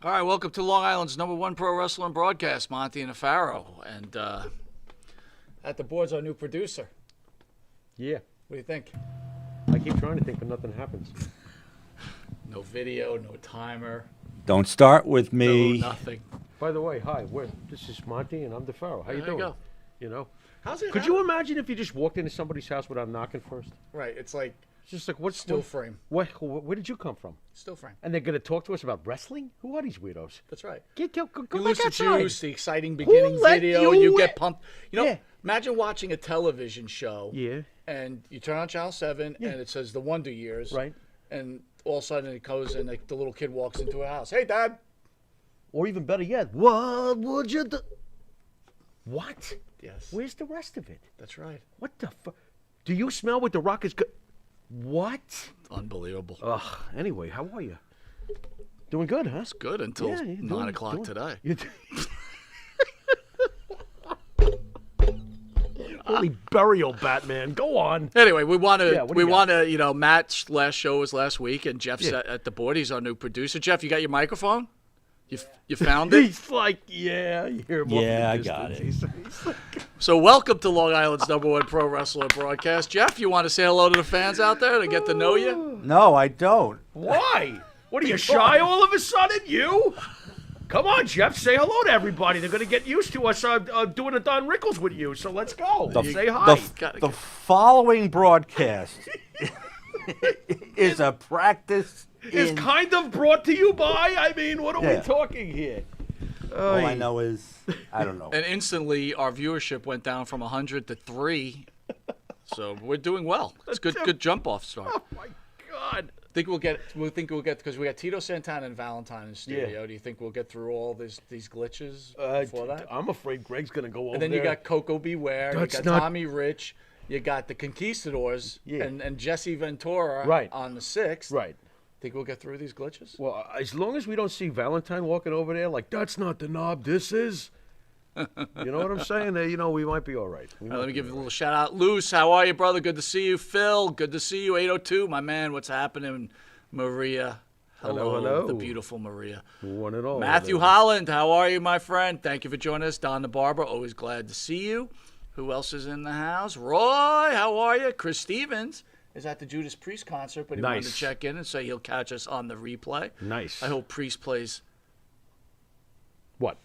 All right, welcome to Long Island's #1 pro wrestling broadcast, Monte the Pharaoh. And at the board's our new producer. Yeah. What do you think? I keep trying to think, but nothing happens. No video, no timer, Don't start with me. no nothing. By the way, hi. This is Monty, and I'm the Pharaoh. How you There doing? you go. You know? How's it? Could you imagine if you just walked into somebody's house without knocking first? Right, it's like It's just like, what's still frame. Where did you come from? Still frame. And they're going to talk to us about wrestling? Who are these weirdos? That's right. Go You back lose the outside. juice, the exciting beginning let video, you you in? get pumped. You know, Yeah. imagine watching a television show. Yeah. And you turn on Channel 7, Yeah. and it says The Wonder Years. Right. And all of a sudden it goes, and the little kid walks into a house. Hey, Dad. Or even better yet, what would you do? What? Yes. Where's the rest of it? That's right. What the fuck? Do you smell what the rock is good? What? Unbelievable. Ugh. Anyway, how are you? Doing good, huh? It's good until Yeah, you're 9 o'clock today. Holy burial, Batman. Go on. Anyway, we want to Yeah, what do you got? Matt's last show was last week, and Jeff's Yeah. at the board. He's our new producer. Jeff, you got your microphone? You found it? He's like, yeah, you hear him. Yeah, off I the got distance. it. He's like, So welcome to Long Island's #1 pro wrestler broadcast. Jeff, you want to say hello to the fans out there to get to know you? No, I don't. why? What are you shy all of a sudden? You? Come on, Jeff. Say hello to everybody. They're going to get used to us doing a Don Rickles with you. So let's go. Say hi. The following broadcast is a practice Is in... kind of brought to you by. I mean, what are we Yeah. talking here? All I know is, I don't know. And instantly, our viewership went down from 100 to 3. So we're doing well. It's good jump off start. Oh my God. Think we'll get because we got Tito Santana and Valentine in the studio. Yeah. Do you think we'll get through all these glitches before that? I'm afraid Greg's going to go over And then there. you got Coco Beware, That's you got not- Tommy Rich, you got the Conquistadors, Yeah. and Jesse Ventura Right. on the 6th. Right. Think we'll get through these glitches? Well, as long as we don't see Valentine walking over there like, that's not the knob, this is. You know what I'm saying? We might be all right. All right, let me give you a little shout out. Luce, how are you, brother? Good to see you. Phil, good to see you. 802, my man, what's happening? Maria, Hello. the beautiful Maria. One and all. Matthew Holland, how are you, my friend? Thank you for joining us. Don the Barber, always glad to see you. Who else is in the house? Roy, how are you? Chris Stevens is at the Judas Priest concert, but he wanted to Nice. check in and say he'll catch us on the replay. Nice. I hope Priest plays. What?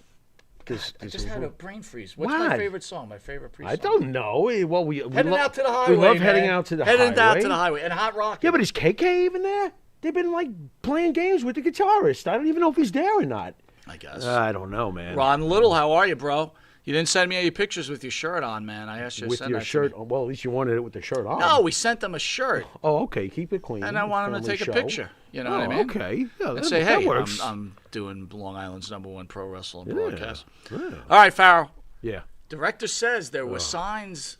I just had a brain freeze. What's my What? favorite song? My favorite Priest I song? don't know. Well, we Heading love, out to the highway. We love man. heading out to the Heading highway. out to the highway. And Hot Rocket. Yeah, but is KK even there? They've been like playing games with the guitarist. I don't even know if he's there or not. I guess. I don't know, man. Ron Little, how are you, bro? You didn't send me any pictures with your shirt on, man. I asked you to With send your that to shirt. me. Well, at least you wanted it with the shirt on. No, we sent them a shirt, Oh, okay. Keep it clean. and I want them to Family take show. a picture. You know what I mean? Okay. Yeah, And that, say, that hey, works. I'm doing Long Island's #1 pro wrestling Yeah, broadcast. yeah. All right, Farrell. Yeah. Director says there were signs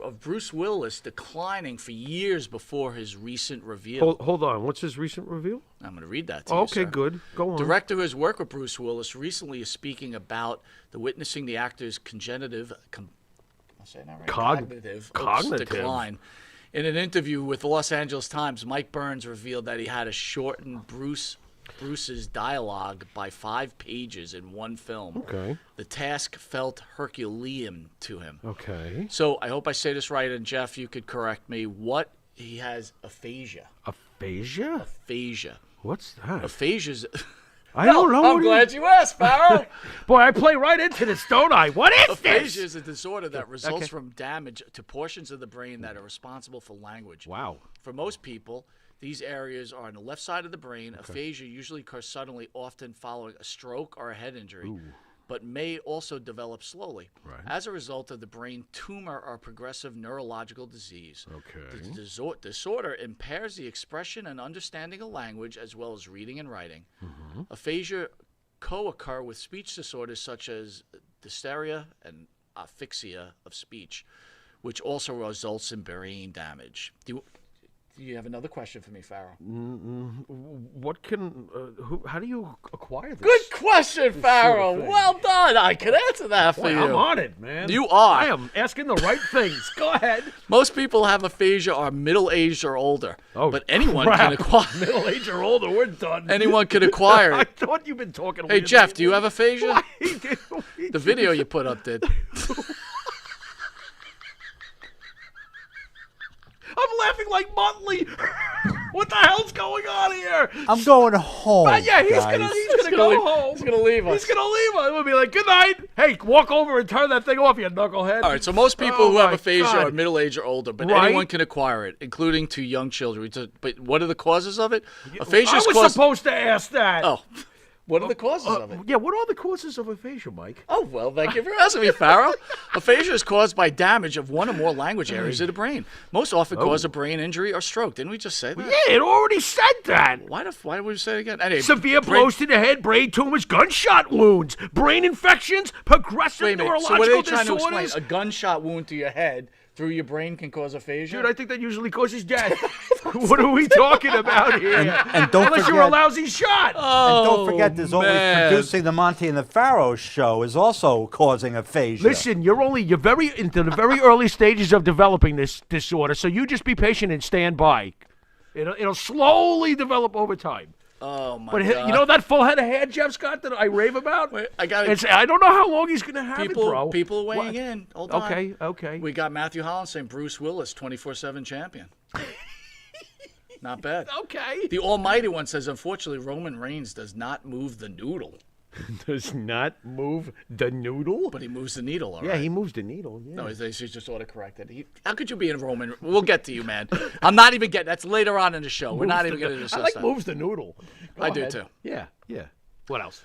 of Bruce Willis declining for years before his recent reveal. Hold on. What's his recent reveal? I'm going to read that to Oh, you, okay, sir. good. Go on. Director who has worked with Bruce Willis recently is speaking about witnessing the actor's congenitive, I'll say that right, Cognitive. decline. In an interview with the Los Angeles Times, Mike Burns revealed that he had to shorten Bruce's dialogue by 5 pages in one film. Okay. The task felt Herculean to him. Okay. So I hope I say this right, and Jeff, you could correct me. He has aphasia. Aphasia? Aphasia. What's that? Aphasia's. I don't know. I'm glad you asked, Farrell. Boy, I play right into this, don't I? What is Aphasia this? is a disorder that results Okay. from damage to portions of the brain that are responsible for language. Wow. For most people, these areas are on the left side of the brain. Aphasia usually occurs suddenly, often following a stroke or a head injury, but may also develop slowly. Right. As a result of the brain tumor or progressive neurological disease. Okay. The disorder impairs the expression and understanding of language as well as reading and writing. Aphasia co-occur with speech disorders such as dysphagia and asphyxia of speech, which also results in brain damage. you have another question for me, Pharaoh? What can? How do you acquire this? Good question, Pharaoh. thing. Well done. I can answer that for Boy, you. I'm on it, man. You are. I am asking the right things. Go ahead. Most people have aphasia are middle-aged or older, Oh, but anyone crap. can acquire. Middle age or older, we're done. Anyone can acquire I it. thought you've been talking. Hey, Jeff, do you have aphasia? Why The video you put up did. I'm laughing like Muttley. What the hell's going on here? I'm going home. Yeah, he's guys. gonna go home. He's gonna leave us. He's gonna leave us. We'll be like, good night. Hey, walk over and turn that thing off, you knucklehead. All right, so most people Oh who have my aphasia God. are middle-aged or older, but Right. anyone can acquire it, including to young children. But what are the causes of it? Aphasia I is was caused. supposed to ask that. Oh, what are the causes of it? Yeah, what are the causes of aphasia, Mike? Oh, well, thank you for asking me, Pharaoh. Aphasia is caused by damage of one or more language areas of the brain. Most often cause a brain injury or stroke. Didn't we just say that? Yeah, it already said that. Why would we say it again? Anyway, Severe blows to the head, brain tumors, gunshot wounds, brain infections, progressive Wait a minute. neurological So what are they trying to explain? disorders. A gunshot wound to your head through your brain can cause aphasia? Dude, I think that usually causes death. What are we talking about here? And don't Unless you're a forget, lousy shot. and don't forget, there's always man. producing the Monte and the Pharaoh show is also causing aphasia. Listen, you're very into the very early stages of developing this disorder, so you just be patient and stand by. It'll slowly develop over time. Oh, my But God. you know that full head of hair Jeff's got that I rave about? Wait, I got it. I don't know how long he's gonna have it, bro. People are weighing What? in. Hold on. Okay. We got Matthew Holland saying Bruce Willis, 24/7 champion. Not bad. Okay. The Almighty One says, unfortunately, Roman Reigns does not move the noodle, Does not move the noodle. but he moves the needle, all Yeah, right? he moves the needle. Yeah. No, he's just autocorrected. How could you be in Roman? We'll get to you, man. I'm not even getting. That's later on in the show. We're not even going to discuss I like that. moves the noodle. Go I do, ahead. too. Yeah. What else?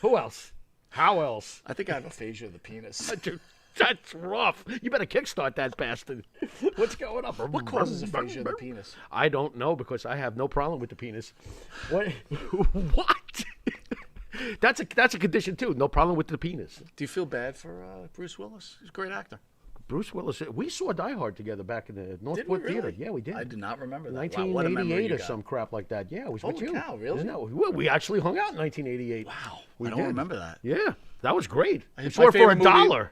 Who else? How else? I think I have aphasia of the penis. Dude, that's rough. You better kickstart that bastard. What's going on? What causes aphasia of the penis? I don't know because I have no problem with the penis. What? What? That's a condition too. No problem with the penis. Do you feel bad for Bruce Willis? He's a great actor. Bruce Willis. We saw Die Hard together back in the Did we Northport really? Theater. Yeah, we did. I do not remember that. Wow, what a memory 1988 you or got. some crap like that. Yeah, it was with Holy you. cow, really? Isn't that- we actually hung out in 1988. Wow, We I don't did. remember that. Yeah, that was great. We My saw it for favorite movie- $1.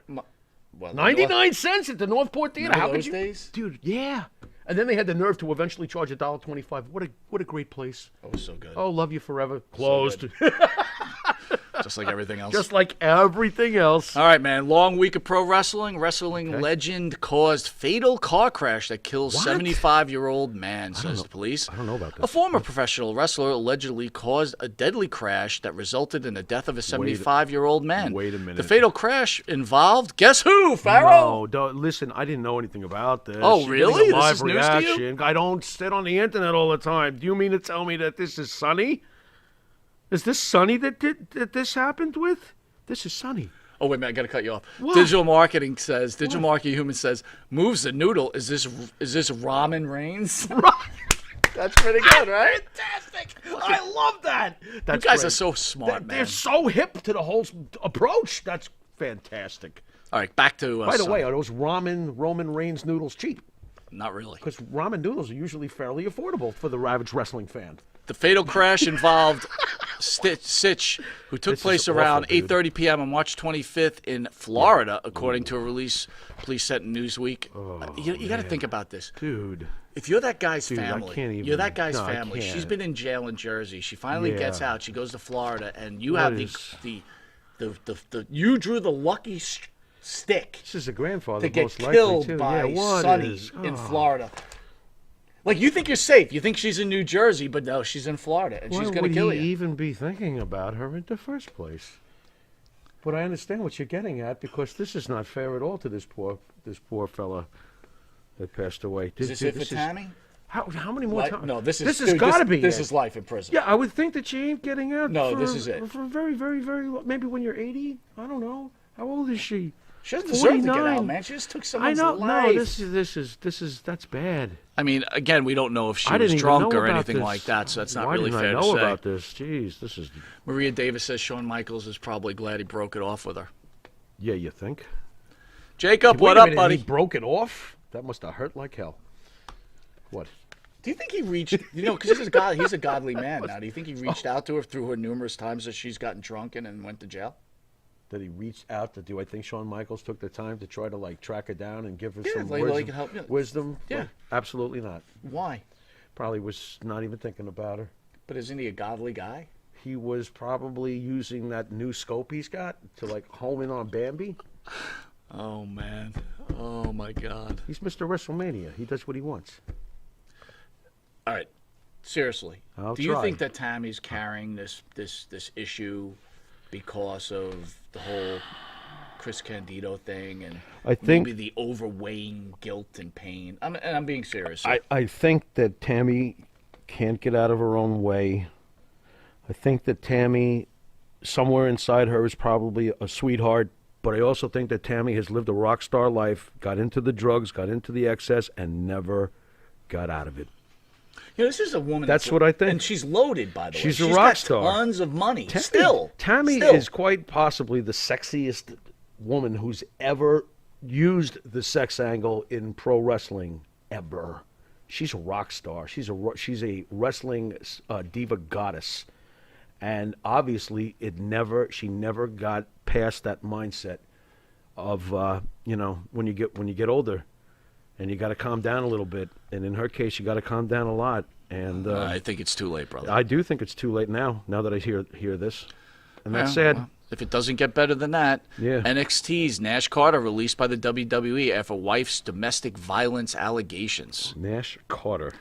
Well, 99 cents at the Northport Theater. Remember How could those you, days? dude? Yeah. And then they had the nerve to eventually charge $1.25. What a great place. Oh, it was so good. Oh, love you forever. Closed. Just like everything else. Just like everything else. All right, man. Long week of pro wrestling. Wrestling legend caused fatal car crash that kills What? 75-year-old man, says the police. I don't know about A this. former professional wrestler allegedly caused a deadly crash that resulted in the death of a 75-year-old man. wait a minute. The fatal crash involved, guess who, Pharaoh? No, listen, I didn't know anything about this. Oh, You're really? getting a This live is news to you? reaction. I don't sit on the internet all the time. Do you mean to tell me that this is Sonny? Is this Sonny that this happened with? This is Sonny. Oh, wait a minute. I got to cut you off. What? Digital Marketing Human says, moves the noodle. Is this ramen Reigns? That's pretty good, right? Fantastic! I love that. That's You guys great. are so smart, man. They're so hip to the whole approach. That's fantastic. All right, back to By the Sonny. way, are those Roman Reigns noodles cheap? Not really. Because ramen noodles are usually fairly affordable for the average wrestling fan. The fatal crash involved Sitch, who took This is place awful, around dude. 8:30 p.m. on March 25th in Florida, according to a release police sent in Newsweek. You got to think about this. Dude. If you're that guy's Dude, I family, can't even- you're that guy's no, I family. She's can't. been in jail in Jersey. She finally Yeah. gets out. She goes to Florida, and you What have is- you drew the lucky stick This is a grandfather, to get most likely, killed too. by yeah, what Sonny is- in oh. Florida. Like, you think you're safe. You think she's in New Jersey, but no, she's in Florida, and Why she's going to would kill he you. even be thinking about her in the first place? But I understand what you're getting at because this is not fair at all to this poor fella that passed away. Is this it for Tammy? How many more times? No, this has dude, got to be. This it. is life in prison. Yeah, I would think that she ain't getting out. No, for, this is it. For very, very, very. Maybe when you're 80. I don't know. How old is she? She doesn't deserve to get 49. out, man. She just took I someone's know. life. No, this is that's bad. I mean, again, we don't know if she I was didn't even drunk know or about anything this. like that, so that's not Why really didn't fair I to know say. about this? Jeez, this is. Maria Davis says Shawn Michaels is probably glad he broke it off with her. Yeah, you think? Jacob, Wait what a up, minute, buddy? He broke it off. That must have hurt like hell. What? Do you think he reached? Because he's a godly man now. Do you think he reached out to her through her numerous times as she's gotten drunken and went to jail? That he reached out to do. I think Shawn Michaels took the time to try to like track her down and give her some like help. Wisdom. Yeah. Well, absolutely not. Why? Probably was not even thinking about her. But isn't he a godly guy? He was probably using that new scope he's got to like home in on Bambi. Oh man. Oh my God. He's Mr. WrestleMania. He does what he wants. All right. Seriously. I'll you try. think that Tammy's carrying this issue because of the whole Chris Candido thing and I think maybe the overweighing guilt and pain? I'm being serious. I think that Tammy can't get out of her own way. I think that Tammy, somewhere inside her, is probably a sweetheart. But I also think that Tammy has lived a rock star life, got into the drugs, got into the excess, and never got out of it. This is a woman. That's what I think. And she's loaded, by the way. She's a rock got star. Tons of money. Tammy is quite possibly the sexiest woman who's ever used the sex angle in pro wrestling ever. She's a rock star. She's a wrestling diva goddess, and obviously she never got past that mindset of when you get older, and you got to calm down a little bit. And in her case, you got to calm down a lot. And I think it's too late, brother. I do think it's too late now. Now that I hear this, and that's sad. Well, if it doesn't get better than that, Yeah. NXT's Nash Carter released by the WWE after wife's domestic violence allegations. Nash Carter.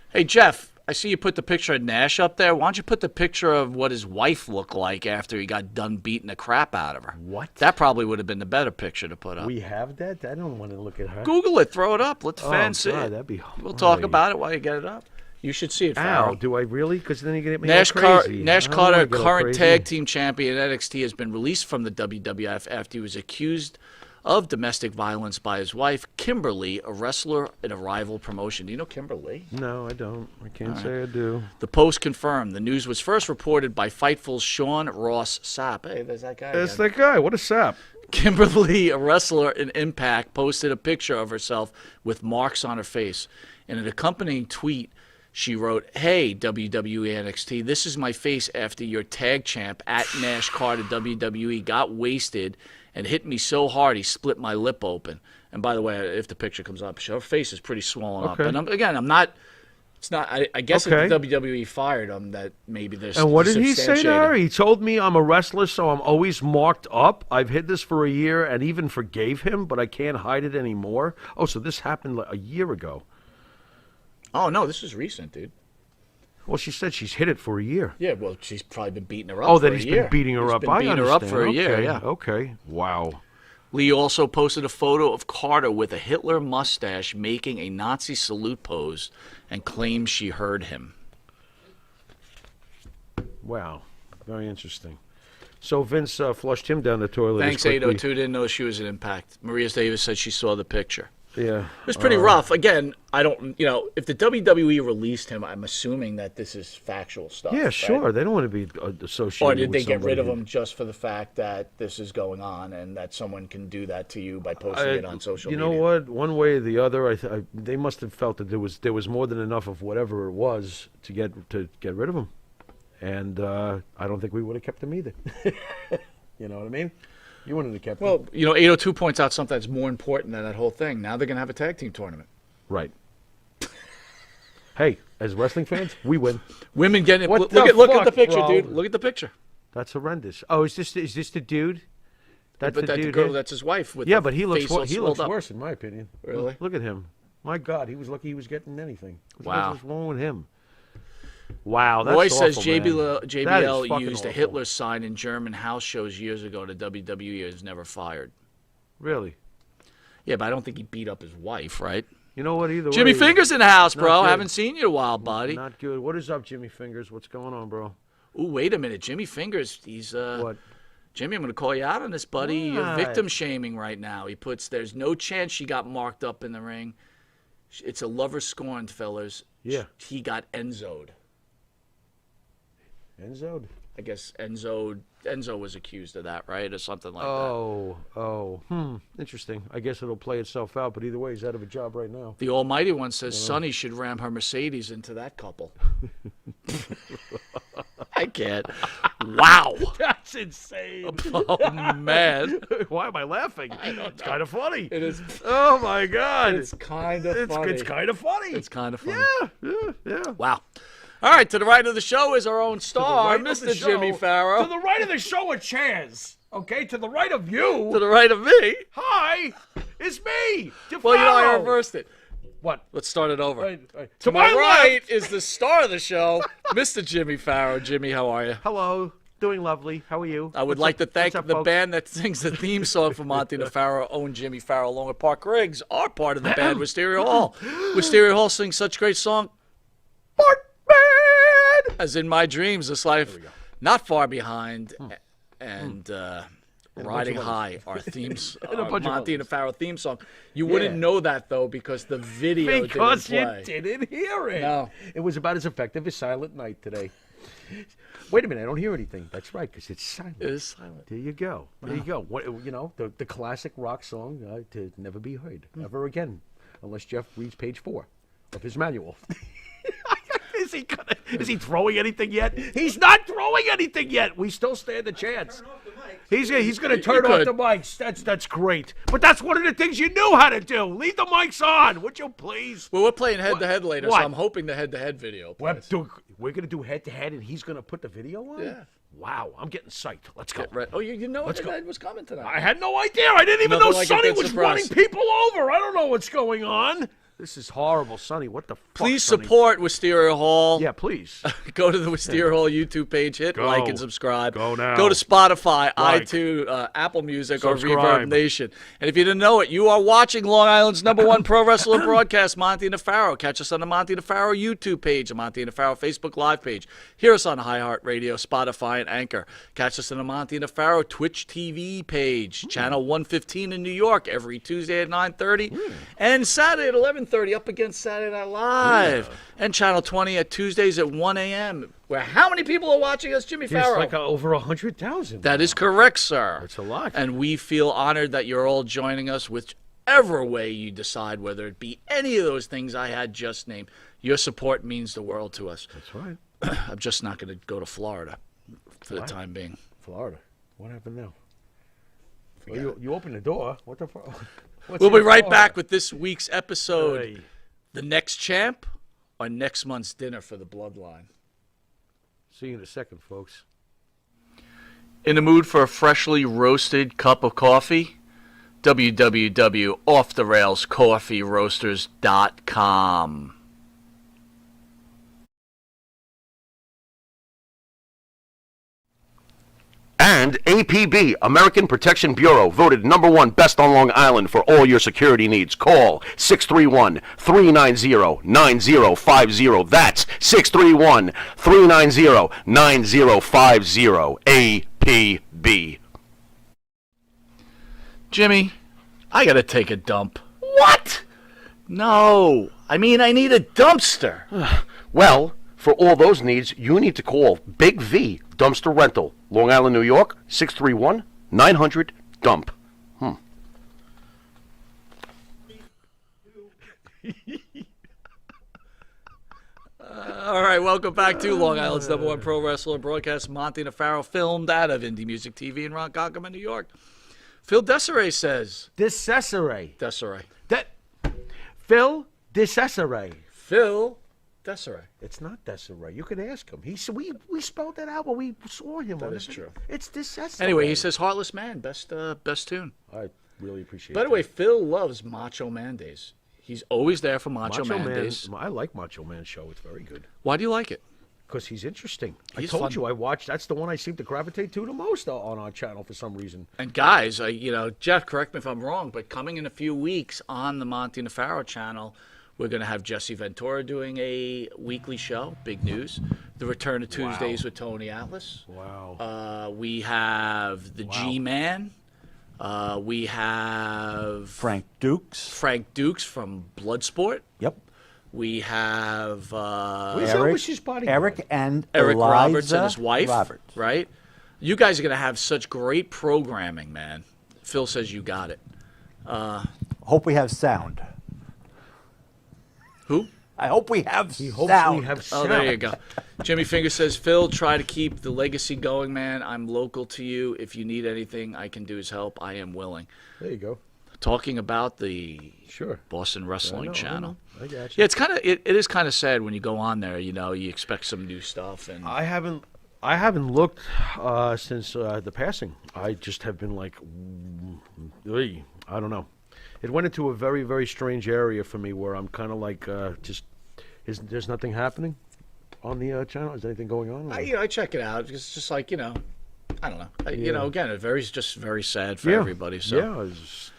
Hey, Jeff, I see you put the picture of Nash up there. Why don't you put the picture of what his wife looked like after he got done beating the crap out of her? What? That probably would have been the better picture to put up. We have that? I don't want to look at her. Google it. Throw it up. Let the fans see God, it. that'd be We'll talk horrid. about it while you get it up. You should see it, Ow, Farrell. do I really? Because then you get me Nash, all crazy. Nash I don't Carter, wanna get all current crazy. tag team champion at NXT, has been released from the WWF after he was accused of domestic violence by his wife, Kimberly, a wrestler in a rival promotion. Do you know Kimberly? No, I don't. I can't say I do. The Post confirmed. The news was first reported by Fightful's Sean Ross Sapp. Hey, there's that guy That's again. that guy. What a sap. Kimberly, a wrestler in Impact, posted a picture of herself with marks on her face. In an accompanying tweet, she wrote, "Hey, WWE NXT, this is my face after your tag champ at Nash Carter WWE got wasted and hit me so hard he split my lip open." And by the way, if the picture comes up, her face is pretty swollen up. Okay. And I'm not. It's not. I guess Okay. if the WWE fired him, that maybe there's. And what did he say to her? substantiated. He told me I'm a wrestler, so I'm always marked up. I've hid this for a year and even forgave him, but I can't hide it anymore. Oh, so this happened like a year ago. Oh no, this is recent, dude. Well, she said she's hid it for a year. Yeah, well, she's probably been beating her up. Oh, for that a he's year. been beating her He's up. Been I beating understand. her up for a year. Okay. Yeah. Okay. Wow. Lee also posted a photo of Carter with a Hitler mustache making a Nazi salute pose and claims she heard him. Wow. Very interesting. So Vince flushed him down the toilet. as Thanks, quickly. 802. Didn't know she was an Impact. Maria Davis said she saw the picture. Yeah. It was pretty rough. Again, I don't, if the WWE released him, I'm assuming that this is factual stuff. Yeah, right? sure. They don't want to be associated. Or did they with get rid of somebody him just for the fact that this is going on and that someone can do that to you by posting it on social You media? know what? One way or the other, they must have felt that there was more than enough of whatever it was to get rid of him, and I don't think we would have kept him either. You know what I mean? You wouldn't have kept him. Well, 802 points out something that's more important than that whole thing. Now they're going to have a tag team tournament. Right. Hey, as wrestling fans, we win. Women getting What look the at the fuck, picture, bro? dude. Look at the picture. That's horrendous. Oh, is this the dude? That's But the that's dude. girl, here? that's his wife. With Yeah, the but he looks face all swelled up. worse in my opinion. Really? Look at him. My God, he was lucky he was getting anything. Wow. What's wrong with him? Wow, that's Roy says awful, man. That is JBL fucking used a awful. Hitler sign in German house shows years ago to WWE and was never fired. Really? Yeah, but I don't think he beat up his wife, right? You know what? Either Jimmy way, Fingers in the house, not bro. good. Haven't seen you in a while, buddy. Not good. What is up, Jimmy Fingers? What's going on, bro? Ooh, wait a minute. Jimmy Fingers, he's What? Jimmy, I'm going to call you out on this, buddy. You're What? victim shaming right now. He puts, there's no chance she got marked up in the ring. It's a lover scorned, fellas. Yeah. He got Enzo'd. Enzo'd? I guess Enzo was accused of that, right, or something like that. Interesting. I guess it'll play itself out, but either way, he's out of a job right now. The Almighty One says Sonny should ram her Mercedes into that couple. I can't. Wow. That's insane. Oh, man. Why am I laughing? It's kind of funny. It is. Oh, my God. It's kind of funny. It's kind of funny. It's kind of funny. Yeah. Wow. All right, to the right of the show is our own star, right of the Mr. show- Jimmy Pharaoh. To the right of the show are chairs. Okay, to the right of you. To the right of me. Hi, it's me. Well, I DeFaro. reversed it. What? Let's start it over. Right. To my right is the star of the show, Mr. Jimmy Pharaoh. Jimmy, how are you? Hello. Doing lovely. How are you? I would like to thank what's up, the folks? band that sings the theme song for Monte The Pharaoh, own Jimmy Pharaoh, along with Park Riggs, are part of the band Wisteria Hall. Wisteria Hall sings such great song, as in my dreams, this life not far behind, and riding high, our themes, Monte and the Pharaoh theme song. You wouldn't know that though because the video Because didn't play. you didn't hear it. No. It was about as effective as Silent Night today. Wait a minute, I don't hear anything. That's right, because it's silent. It is silent. There you go. There you go. What the classic rock song to never be heard ever again, unless Jeff reads page 4 of his manual. Is he throwing anything yet? He's not throwing anything yet. We still stand a chance. He's going to turn off the mics. That's great. But that's one of the things you knew how to do. Leave the mics on, would you please? Well, we're playing head-to-head later, What? so I'm hoping the head-to-head video plays. We're going to do head-to-head, and he's going to put the video on? Yeah. Wow, I'm getting psyched. Let's go. Right. Oh, you know Let's head-to-head was coming tonight. I had no idea. I didn't even Nothing know like a Sonny good was surprise. running people over. I don't know what's going on. This is horrible, Sonny. What the fuck, Please Sonny? support Wisteria Hall. Yeah, please. Go to the Wisteria Hall YouTube page, hit Go. like and subscribe. Go now. Go to Spotify, Like. iTunes, Apple Music, Subscribe. or Reverb Nation. And if you didn't know it, you are watching Long Island's #1 pro wrestling broadcast, Monte and the Pharaoh. Catch us on the Monte and the Pharaoh YouTube page, the Monte and the Pharaoh Facebook Live page. Hear us on iHeartRadio, Spotify, and Anchor. Catch us on the Monte and the Pharaoh Twitch TV page, channel 115 in New York, every Tuesday at 9:30, and Saturday at 11:30, up against Saturday Night Live, and channel 20 at Tuesdays at 1 a.m. Where how many people are watching us, Jimmy There's Pharaoh? like over 100,000. That is correct, sir. That's a lot. And we feel honored that you're all joining us, whichever way you decide, whether it be any of those things I had just named. Your support means the world to us. That's right. I'm just not going to go to Florida for the time being. Florida. What happened now? Well, you opened the door. What the fuck? We'll be right back with this week's episode. Hey. The next champ or next month's dinner for the Bloodline. See you in a second, folks. In the mood for a freshly roasted cup of coffee? www.offtherailscoffeeroasters.com. And APB, American Protection Bureau, voted #1 best on Long Island for all your security needs. Call 631-390-9050. That's 631-390-9050. APB. Jimmy, I gotta take a dump. What? No, I mean I need a dumpster. Well, for all those needs, you need to call Big V Dumpster Rental, Long Island, New York, 631-900-DUMP. All right, welcome back to Long Island's #1 pro wrestler broadcast, Monte The Pharaoh, filmed out of Indie Music TV in Ronkonkoma, New York. Phil Desiree says. Desiree. Desiree. Phil Desiree. Phil Desiree. It's not Desiree. You can ask him. We spelled that out when we saw him. That on is the video. true. It's Desiree. Anyway, he says Heartless Man, best tune. I really appreciate it. By the way, Phil loves Macho Man Days. He's always there for Macho Man Days. I like Macho Man's show. It's very good. Why do you like it? Because he's interesting. He's I told fun. you I watched. That's the one I seem to gravitate to the most on our channel for some reason. And guys, Jeff, correct me if I'm wrong, but coming in a few weeks on the Monte and the Pharaoh channel, we're going to have Jesse Ventura doing a weekly show. Big news. The return of Tuesdays with Tony Atlas. Wow. We have the G-Man. We have Frank Dukes. Frank Dukes from Bloodsport. Yep. We have Where's Elvis's bodyguard? Eric and Eric Eliza Roberts and his wife, Roberts. right? You guys are going to have such great programming, man. Phil says you got it. Hope we have sound. Who? I hope we have He hopes sound. we have Oh, sound. there you go. Jimmy Finger says, Phil, try to keep the legacy going, man. I'm local to you. If you need anything I can do is help. I am willing. There you go. Talking about the Sure. Boston Wrestling Channel. I got you. Yeah, it's kind of it is kind of sad when you go on there. You know, you expect some new stuff, and I haven't looked since the passing. I just have been like, I don't know. It went into a very, very strange area for me where I'm kind of like, there's nothing happening on the channel? Is anything going on? I check it out. It's just like, I don't know. You Yeah. know, again, it's just very sad for Yeah. everybody. So. Yeah. It's,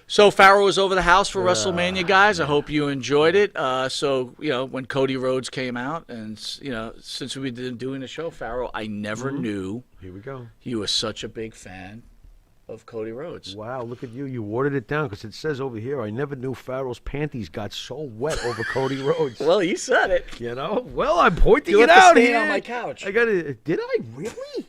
So Pharaoh was over the house for WrestleMania, guys. I hope you enjoyed it. So, when Cody Rhodes came out, and, since we've been doing the show, Pharaoh, I never knew here we go. you were such a big fan of Cody Rhodes. Wow, look at you. You watered it down because it says over here, I never knew Pharaoh's panties got so wet over Cody Rhodes. Well, you said it. Well, I'm pointing You it left the out stain here. on my couch. I got it. Did I really?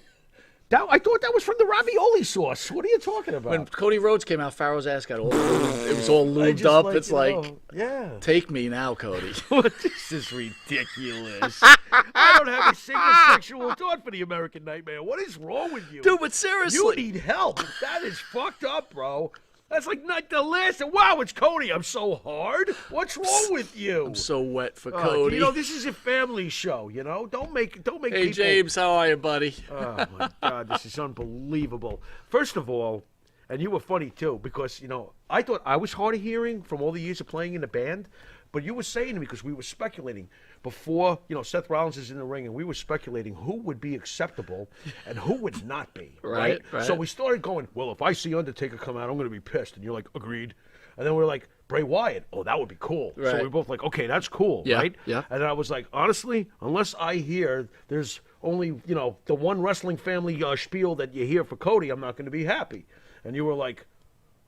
I thought that was from the ravioli sauce. What are you talking about? When Cody Rhodes came out, Pharaoh's ass got all it was all I lubed just up. It's you like, know, yeah. take me now, Cody. This is ridiculous. I don't have a single sexual thought for the American Nightmare. What is wrong with you? Dude, but seriously. You need help. That is fucked up, bro. That's like not the last. Wow, it's Cody. I'm so hard. What's wrong with you? I'm so wet for Cody. This is a family show. Don't make Hey, people. James, how are you, buddy? Oh my God, this is unbelievable. First of all, and you were funny too because I thought I was hard of hearing from all the years of playing in the band, but you were saying to me because we were speculating before Seth Rollins is in the ring, and we were speculating who would be acceptable and who would not be. Right. So we started going, well, if I see Undertaker come out, I'm going to be pissed, and you're like, agreed. And then we're like, Bray Wyatt, oh, that would be cool. So Right. we're both like, okay, that's cool, Yeah, right? yeah. And I was like, honestly, unless I hear there's only, the one wrestling family spiel that you hear for Cody, I'm not going to be happy. And you were like,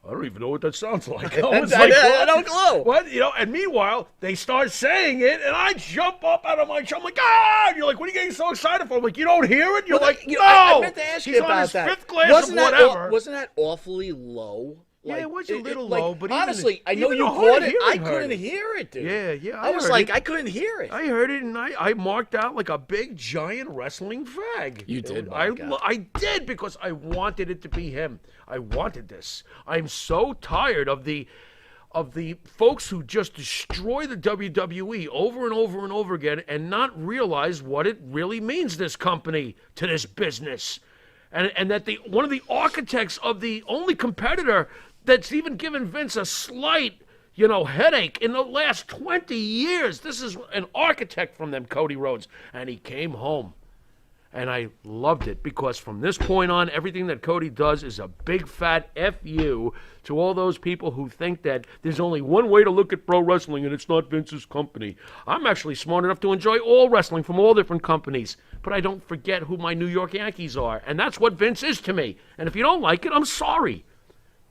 I don't even know what that sounds like. I was like, I don't know. What? And meanwhile, they start saying it, and I jump up out of my chair. I'm like, ah! And you're like, what are you getting so excited for? I'm like, you don't hear it? You're like, no! I meant to ask He's you on about his that. fifth glass wasn't of that whatever. wasn't that awfully low? Yeah, Like, it was a little like, low, but even honestly, I know even you the hard caught of it. I hearing heard couldn't it. hear it, dude. Yeah, I was heard like, it. I couldn't hear it. I heard it, and I marked out like a big, giant wrestling fag. You did I mark out. I did because I wanted it to be him. I wanted this. I'm so tired of the folks who just destroy the WWE over and over and over again and not realize what it really means, this company, to this business. And that one of the architects of the only competitor that's even given Vince a slight, headache in the last 20 years. This is an architect from them, Cody Rhodes. And he came home. And I loved it because from this point on, everything that Cody does is a big fat F-U to all those people who think that there's only one way to look at pro wrestling and it's not Vince's company. I'm actually smart enough to enjoy all wrestling from all different companies, but I don't forget who my New York Yankees are, and that's what Vince is to me. And if you don't like it, I'm sorry.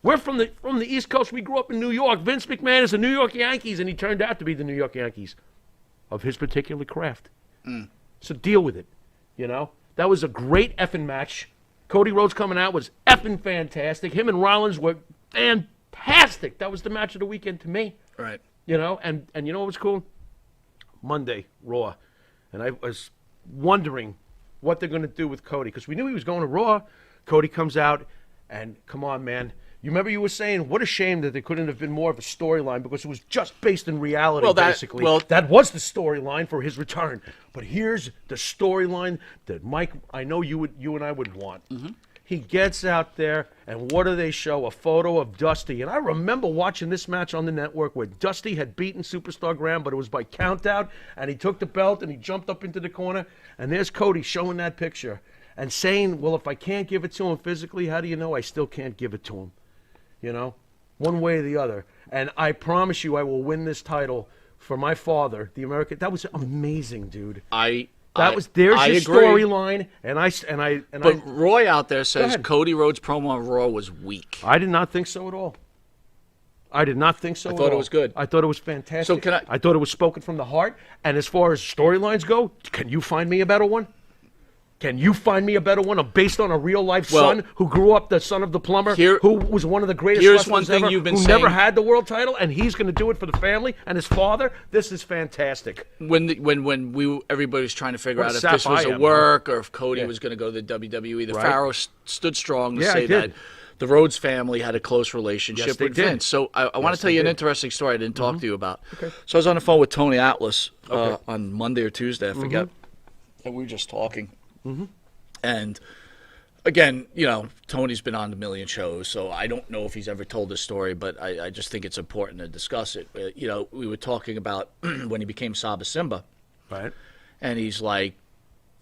We're from the East Coast. We grew up in New York. Vince McMahon is the New York Yankees, and he turned out to be the New York Yankees of his particular craft. So deal with it. That was a great effing match. Cody Rhodes coming out was effing fantastic. Him and Rollins were fantastic. That was the match of the weekend to me. Right. And you know what was cool? Monday, Raw. And I was wondering what they're going to do with Cody because we knew he was going to Raw. Cody comes out, and come on, man. You remember you were saying, what a shame that there couldn't have been more of a storyline because it was just based in reality, basically. That was the storyline for his return. But here's the storyline that, Mike, I know you and I would want. Mm-hmm. He gets out there, and what do they show? A photo of Dusty. And I remember watching this match on the network where Dusty had beaten Superstar Graham, but it was by countout, and he took the belt, and he jumped up into the corner, and there's Cody showing that picture and saying, well, if I can't give it to him physically, how do you know I still can't give it to him? One way or the other. And I promise you I will win this title for my father, the American. That was amazing, dude. There's your storyline, But Roy out there says Cody Rhodes promo on Raw was weak. I did not think so at all. I did not think so. I thought it was good. I thought it was fantastic. So can I thought it was spoken from the heart. And as far as storylines go, can you find me a better one? Can you find me a better one based on a real life son who grew up the son of the plumber, who was one of the greatest here's wrestlers one thing ever, you've been who saying. never had the world title, and he's going to do it for the family and his father? This is fantastic. When everybody was trying to figure What out a if this sap was I a am, work or if Cody was going to go to the WWE, the Right. Pharaoh stood strong to say I did. that the Rhodes family had a close relationship Yes, they with did. Vince. So I want to tell you an interesting story I didn't talk to you about. Okay. So I was on the phone with Tony Atlas on Monday or Tuesday, I forget, and we were just talking. And again, Tony's been on a million shows, so I don't know if he's ever told this story, but I just think it's important to discuss it. We were talking about when he became Saba Simba, Right. and he's like,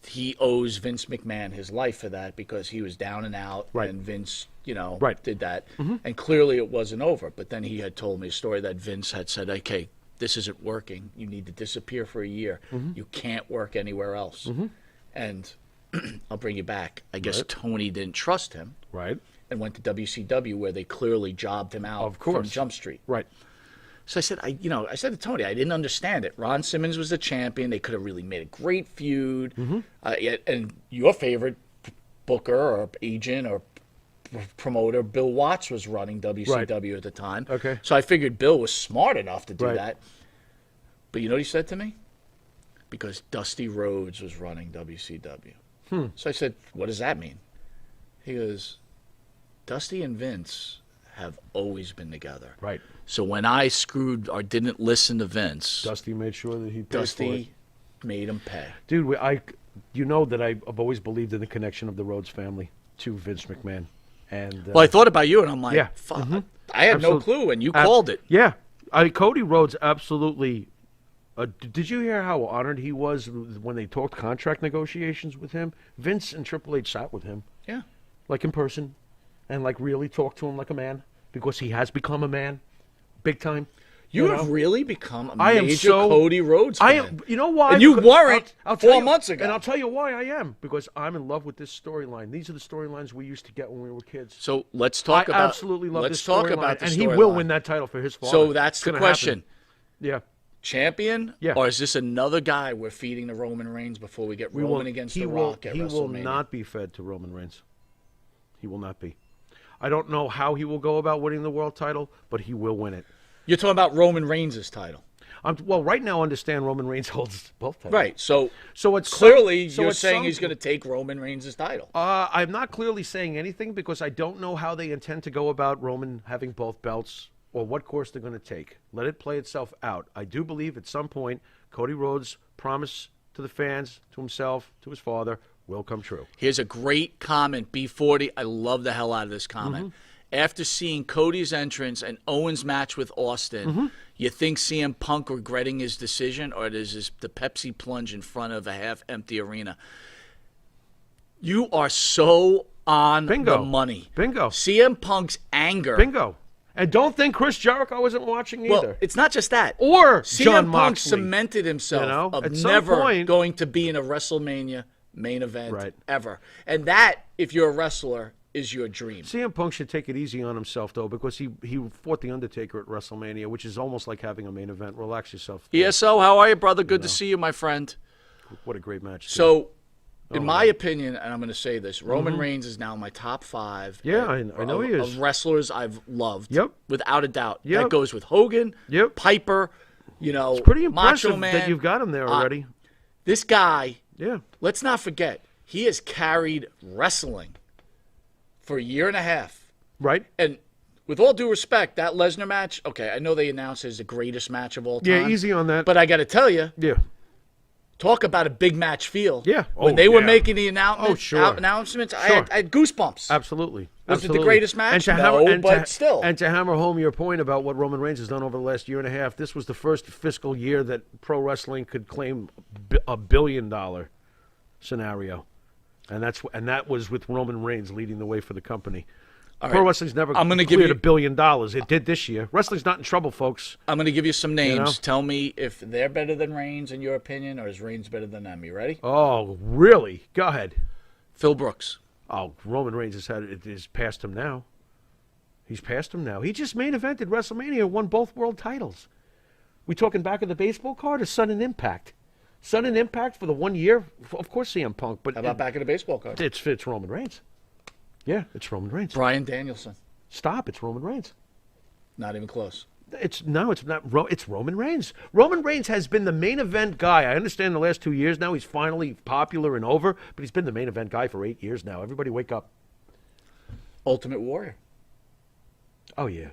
he owes Vince McMahon his life for that because he was down and out, Right. and Vince, Right. did that. And clearly it wasn't over. But then he had told me a story that Vince had said, okay, this isn't working. You need to disappear for a year. You can't work anywhere else. And I'll bring you back. I guess Tony didn't trust him Right. and went to WCW where they clearly jobbed him out from Jump Street. Right. So I said, I said to Tony, I didn't understand it. Ron Simmons was the champion. They could have really made a great feud. And your favorite booker or agent or promoter, Bill Watts, was running WCW at the time. Okay. So I figured Bill was smart enough to do Right. that. But you know what he said to me? Because Dusty Rhodes was running WCW. So I said, what does that mean? He goes, Dusty and Vince have always been together. Right. So when I screwed or didn't listen to Vince, Dusty made sure that he paid for it. Dusty made him pay. Dude, that I've always believed in the connection of the Rhodes family to Vince McMahon. And Well, I thought about you, and I'm like, yeah. fuck. I had no Absolute- clue, and you called it. Yeah. Cody Rhodes absolutely. Did you hear how honored he was when they talked contract negotiations with him? Vince and Triple H sat with him, Yeah. like in person, and like really talked to him like a man, because he has become a man, big time. You know? have really become a I am major so- Cody Rhodes fan. I am. You know why? And you Because weren't I'll tell 4 you- months ago. And I'll tell you why I am. Because I'm in love with this storyline. These are the storylines we used to get when we were kids. So let's talk I about. absolutely love let's this talk storyline, about the and he storyline. will win that title for his father. So that's It's the gonna question: happen. Yeah. champion, Yeah. or is this another guy we're feeding to Roman Reigns before we get Roman against The Rock at He will WrestleMania? not be fed to Roman Reigns. He will not be. I don't know how he will go about winning the world title, but he will win it. You're talking about Roman Reigns' title, Well, right now, understand Roman Reigns holds both titles. right? So it's clearly so you're it's saying some- he's going to take Roman Reigns' title. I'm not clearly saying anything because I don't know how they intend to go about Roman having both belts or what course they're going to take. Let it play itself out. I do believe at some point Cody Rhodes' promise to the fans, to himself, to his father, will come true. Here's a great comment, B40. I love the hell out of this comment. After seeing Cody's entrance and Owens' match with Austin, you think CM Punk regretting his decision, or is this the Pepsi plunge in front of a half-empty arena? You are so on Bingo. the money. Bingo. CM Punk's anger. Bingo. And don't think Chris Jericho isn't watching Well, either. it's not just that. Or CM John Punk Moxley. cemented himself You know, of at some never point- going to be in a WrestleMania main event Right. ever. And that, if you're a wrestler, is your dream. CM Punk should take it easy on himself, though, because he fought The Undertaker at WrestleMania, which is almost like having a main event. Relax yourself. ESO, how are you, brother? Good to see you, my friend. What a great match. too. So, in my opinion, and I'm going to say this, Roman Reigns is now my top 5. Yeah, I know he is. Of wrestlers I've loved. Yep. Without a doubt. Yep. That goes with Hogan, Yep. Piper, it's pretty Macho impressive Man. that you've got him there already. This guy, Yeah. let's not forget, he has carried wrestling for a year and a half. Right? And with all due respect, that Lesnar match, okay, I know they announced it as the greatest match of all time. Yeah, easy on that. But I got to tell you, Yeah. talk about a big match feel. Yeah. When Oh, they were yeah. making the announcements, sure. announcements I, Sure. had, I had goosebumps. Absolutely. Was it the Absolutely. greatest match? And to No, hammer, but still. And to hammer home your point about what Roman Reigns has done over the last year and a half, this was the first fiscal year that pro wrestling could claim a $1 billion scenario. And that was with Roman Reigns leading the way for the company. All Pro right. wrestling's never I'm gonna give cleared you- $1 billion. It did this year. Wrestling's not in trouble, folks. I'm going to give you some names. know? Tell me if they're better than Reigns in your opinion, or is Reigns better than them. You ready? Oh, really? Go ahead. Phil Brooks. Oh, Roman Reigns has past him now. He's past him now. He just main evented WrestleMania and won both world titles. We talking back of the baseball card or Sudden Impact? Sudden Impact for the 1 year? Of course CM Punk. But How about back of the baseball card? It's Roman Reigns. Yeah, it's Roman Reigns. Bryan Danielson. Stop, it's Roman Reigns. Not even close. It's not. It's Roman Reigns. Roman Reigns has been the main event guy. I understand the last 2 years now he's finally popular and over, but he's been the main event guy for 8 years now. Everybody wake up. Ultimate Warrior. Oh, yeah.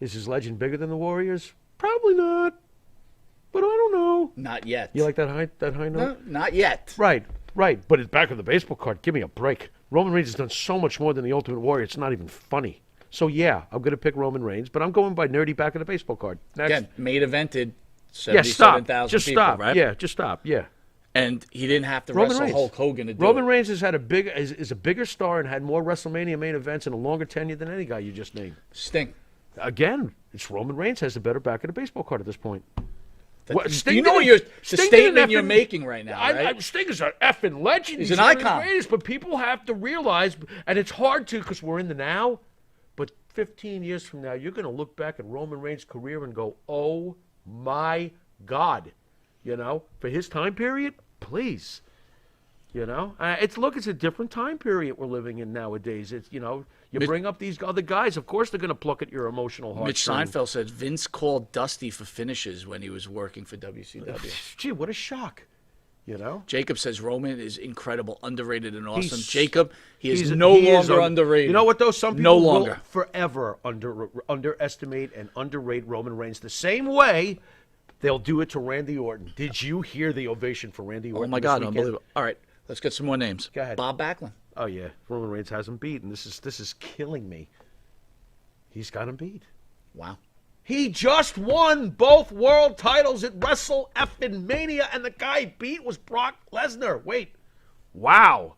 Is his legend bigger than the Warriors? Probably not. But I don't know. Not yet. You like that high note? No, not yet. Right. But it's back of the baseball card. Give me a break. Roman Reigns has done so much more than the Ultimate Warrior. It's not even funny. So, yeah, I'm going to pick Roman Reigns, but I'm going by nerdy back of the baseball card. Next. Again, main evented Yeah, stop. 77,000 Just people, stop. right? Yeah, just stop. Yeah. And he didn't have to Roman wrestle Reigns. Hulk Hogan to do Roman it. Reigns has had is a bigger star and had more WrestleMania main events and a longer tenure than any guy you just named. Sting. Again, it's Roman Reigns has the better back of the baseball card at this point. What, You know what the Sting did statement an you're effing- making right now, right? Sting is an effing legend. He's an one of the icon. greatest, but people have to realize, and it's hard to because we're in the now, but 15 years from now, you're going to look back at Roman Reigns' career and go, oh, my God. You know, for his time period, please. You know, it's a different time period we're living in nowadays. It's, you know, you bring up these other guys, of course they're going to pluck at your emotional heart. Mitch Seinfeld said Vince called Dusty for finishes when he was working for WCW. Gee, what a shock. You know? Jacob says Roman is incredible, underrated, and awesome. He's- Jacob, he is He no is longer underrated. You know what, though? Some people No will longer. forever underestimate and underrate Roman Reigns the same way they'll do it to Randy Orton. Did you hear the ovation for Randy Orton? Oh, my this God, weekend? unbelievable. All right, let's get some more names. Go ahead. Bob Backlund. Oh, yeah. Roman Reigns has him beat, and this is killing me. He's got him beat. Wow. He just won both world titles at Wrestle Effin' Mania, and the guy he beat was Brock Lesnar. Wait. Wow.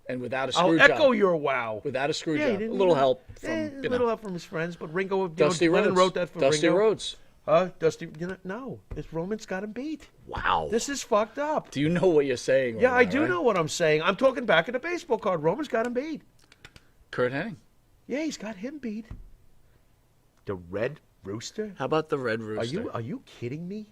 And without a I'll screw job. echo your wow. Without a screw Yeah, he job. A didn't little even- help Eh, from, a you little know, help from his friends, but Ringo, Dusty Lennon Rhodes. wrote that for Dusty Ringo. Rhodes. Dusty, no, it's Roman's got him beat. Wow. This is fucked up. Do you know what you're saying right Yeah, I now, do right? know what I'm saying. I'm talking back at the baseball card. Roman's got him beat. Kurt Hennig. Yeah, he's got him beat. The Red Rooster? How about the Red Rooster? Are you kidding me?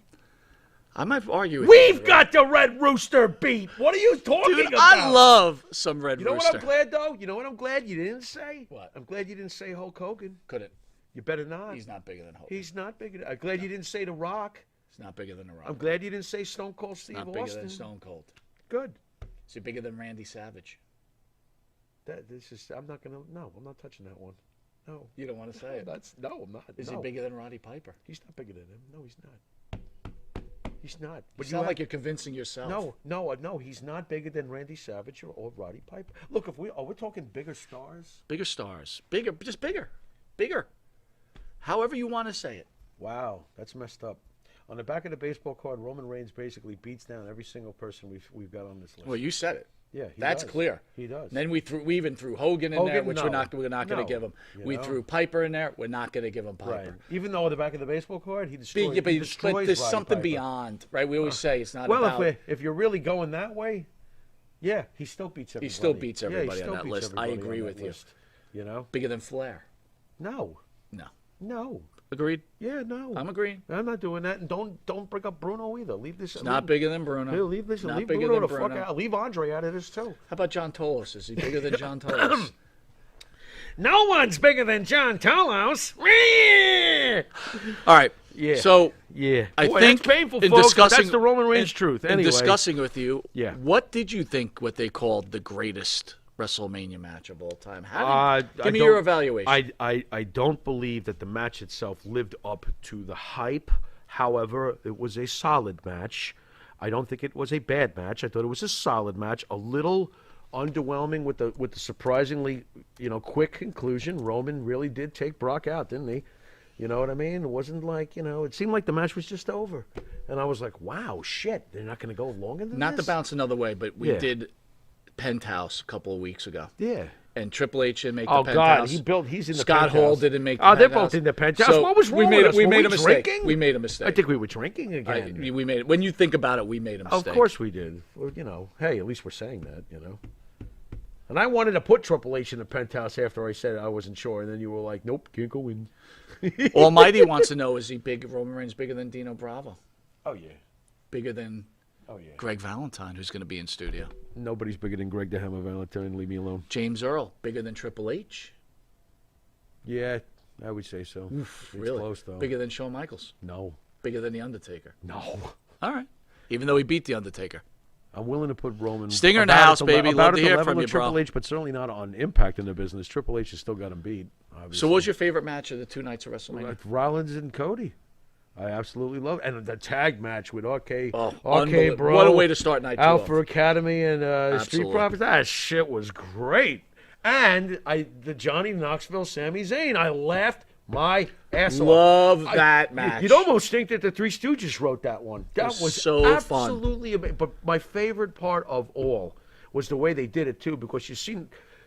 I might argue with We've you. got the Red Rooster beat. What are you talking Dude, about? I love some Red You know Rooster. what I'm glad though? You know what I'm glad you didn't say? What? I'm glad you didn't say Hulk Hogan. Couldn't. You better not. He's not bigger than Hulk. He's not bigger. I'm glad you didn't say The Rock. He's not bigger than The Rock. I'm glad you didn't say Stone Cold Steve Not Austin. bigger than Stone Cold. Good. Is he bigger than Randy Savage? I'm not gonna. No, I'm not touching that one. No. You don't want to say it. I'm not. Is no. he bigger than Roddy Piper? He's not bigger than him. No, he's not. He's not. You But sound like you're convincing yourself. No. He's not bigger than Randy Savage or Roddy Piper. Look, if we're talking bigger stars. Bigger stars. Bigger. Just bigger. Bigger. However you want to say it. Wow, that's messed up. On the back of the baseball card, Roman Reigns basically beats down every single person we've got on this list. Well, you said it. Yeah, That's does. clear. He does. And then we even threw Hogan in there, Hogan, which no. we're not going to give him. You We know? threw Piper in there. We're not going to give him Right. Piper. Even though on the back of the baseball card, he But, destroys. yeah, but, he but destroys there's Roddy something Piper. beyond, right? We always say it's not Well, about. if you're really going that way, yeah, he still beats everybody. He still beats Yeah, he everybody still on that beats list. I everybody agree on with that you. list, you know? Bigger than Flair. No. No. Agreed. Yeah, no. I'm agreeing. I'm not doing that, and don't bring up Bruno either. Leave this. It's not bigger than Bruno. Yeah, leave this. Not Leave bigger Bruno than the fuck Bruno. out. Leave Andre out of this too. How about John Tolos? Is he bigger than John Tolos? No one's bigger than John Tolos. All right. Yeah. So Yeah. I Boy, think that's painful, in folks. discussing That's the Roman Reigns truth. In Anyway. discussing with you, Yeah. what did you think what they called the greatest WrestleMania match of all time? Give me I your don't- evaluation. I don't believe that the match itself lived up to the hype. However, it was a solid match. I don't think it was a bad match. I thought it was a solid match. A little underwhelming with the surprisingly, quick conclusion. Roman really did take Brock out, didn't he? You know what I mean? It wasn't like, it seemed like the match was just over. And I was like, wow, shit, they're not going to go longer than Not this? to bounce another way, but we Yeah. did Penthouse a couple of weeks ago. Yeah. And Triple H didn't make Oh, the God, Penthouse. he's in the Scott penthouse. Hall didn't make the Oh, they're Penthouse. both in the penthouse. So What was wrong we made with it, us? we Were made we a mistake. drinking? We made a mistake. I think we were drinking again. we made it. When you think about it, we made a mistake. Of course we did. Well, hey, at least we're saying that, And I wanted to put Triple H in the penthouse after I said I wasn't sure, and then you were like, "Nope, can't go in." Almighty wants to know: is he big? Roman Reigns bigger than Dino Bravo? Oh yeah. Bigger than Oh yeah. Greg Valentine, who's going to be in studio? Nobody's bigger than Greg the Hammer Valentine. Leave me alone. James Earl, bigger than Triple H? Yeah, I would say so. It's Really? close though. Bigger than Shawn Michaels? No. Bigger than The Undertaker? No. All right. Even though he beat The Undertaker. I'm willing to put Roman. Stinger in the about house, at the baby. about Love at to the hear level from of you, bro. Triple H, but certainly not on Impact in the business. Triple H has still got him beat. Obviously. So what was your favorite match of the 2 nights of WrestleMania? Rollins and Cody. I absolutely love it. And the tag match with RK, Oh, RK unbelievable. Bro, What a way to start night 2. Alpha Academy and Street Absolutely. Profits. That shit was great. And the Johnny Knoxville, Sami Zayn. I laughed my ass off. Love that match. You'd almost think that the Three Stooges wrote that one. That was was so fun. absolutely amazing. But my favorite part of all was the way they did it too, because you see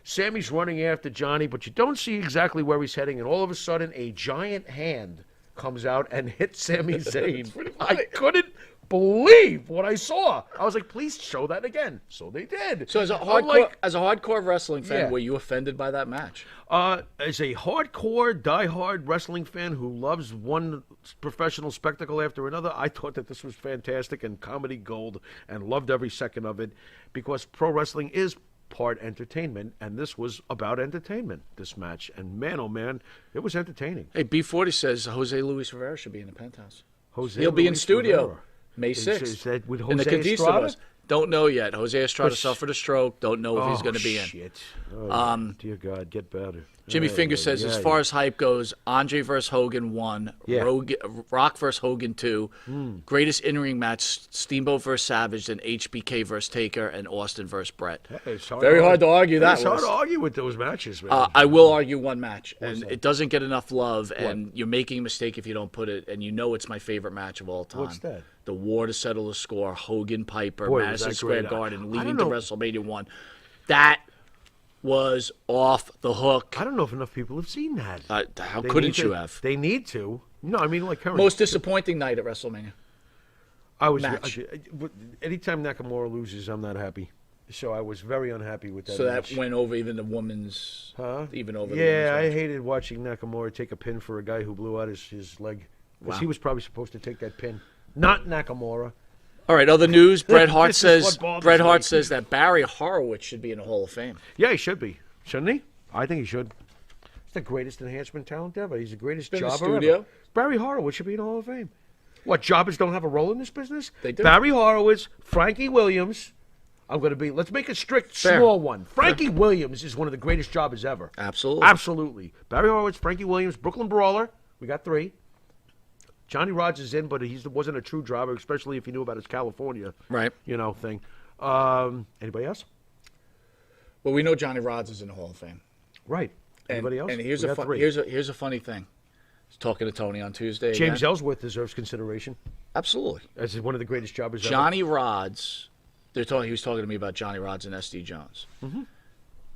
Sammy's running after Johnny, but you don't see exactly where he's heading, and all of a sudden a giant hand comes out and hits Sami Zayn. I couldn't believe what I saw. I was like, please show that again. So they did. So as a I'm hardcore wrestling fan, Yeah. were you offended by that match? As a hardcore, diehard wrestling fan who loves one professional spectacle after another, I thought that this was fantastic and comedy gold and loved every second of it, because pro wrestling is part entertainment, and this was about entertainment, this match. And man, oh man, it was entertaining. Hey, B40 says Jose Luis Rivera should be in the penthouse. Jose He'll be in Luis studio Rivera. May Is 6th. that with in the Jose Estrada? Conquistadors. Don't know yet. Jose Estrada But- suffered a stroke. Don't know if he's going to be in. Shit. Oh, dear God, get better. Jimmy Ay, Finger ay, says, as ay. far as hype goes, Andre versus Hogan 1, Yeah. Rock versus Hogan 2, greatest in-ring match, Steamboat versus Savage, then HBK versus Taker, and Austin versus Brett. Hey, it's Very hard to argue that It's hard list. to argue with those matches, man. I will argue one match, and it doesn't get enough love, and you're making a mistake if you don't put it, and you know it's my favorite match of all time. What's that? The War to Settle the Score, Hogan Piper, Boy, was Madison that Square great. Garden, I leading don't to know. WrestleMania 1. That was off the hook. I don't know if enough people have seen that. How They couldn't need you to- have? They need to. No, I mean, like, Most disappointing night at WrestleMania. I was match. anytime Nakamura loses, I'm not happy. So I was very unhappy with that. So that match. went over even the women's. Huh? Even over. Yeah, the I women's match. hated watching Nakamura take a pin for a guy who blew out his leg, because Wow. he was probably supposed to take that pin, not Nakamura. All right. Other news. Bret Hart This is says. what bothers Bret me. Hart says that Barry Horowitz should be in the Hall of Fame. Yeah, he should be, shouldn't he? I think he should. He's the greatest enhancement talent ever. He's the greatest Been in the jobber studio. ever. Barry Horowitz should be in the Hall of Fame. What, jobbers don't have a role in this business? They do. Barry Horowitz, Frankie Williams. Let's make a strict Fair. small one. Frankie Williams is one of the greatest jobbers ever. Absolutely. Absolutely. Barry Horowitz, Frankie Williams, Brooklyn Brawler. We got 3. Johnny Rodz is in, but he wasn't a true jobber, especially if he knew about his California, Right. thing. Anybody else? Well, we know Johnny Rodz is in the Hall of Fame. Right. Anybody else? And here's We a got fun, 3. here's a funny thing. I was talking to Tony on Tuesday. James again. Ellsworth deserves consideration Absolutely. as one of the greatest jobbers ever. Johnny Rodz. He was talking to me about Johnny Rodz and SD Jones. Mm-hmm.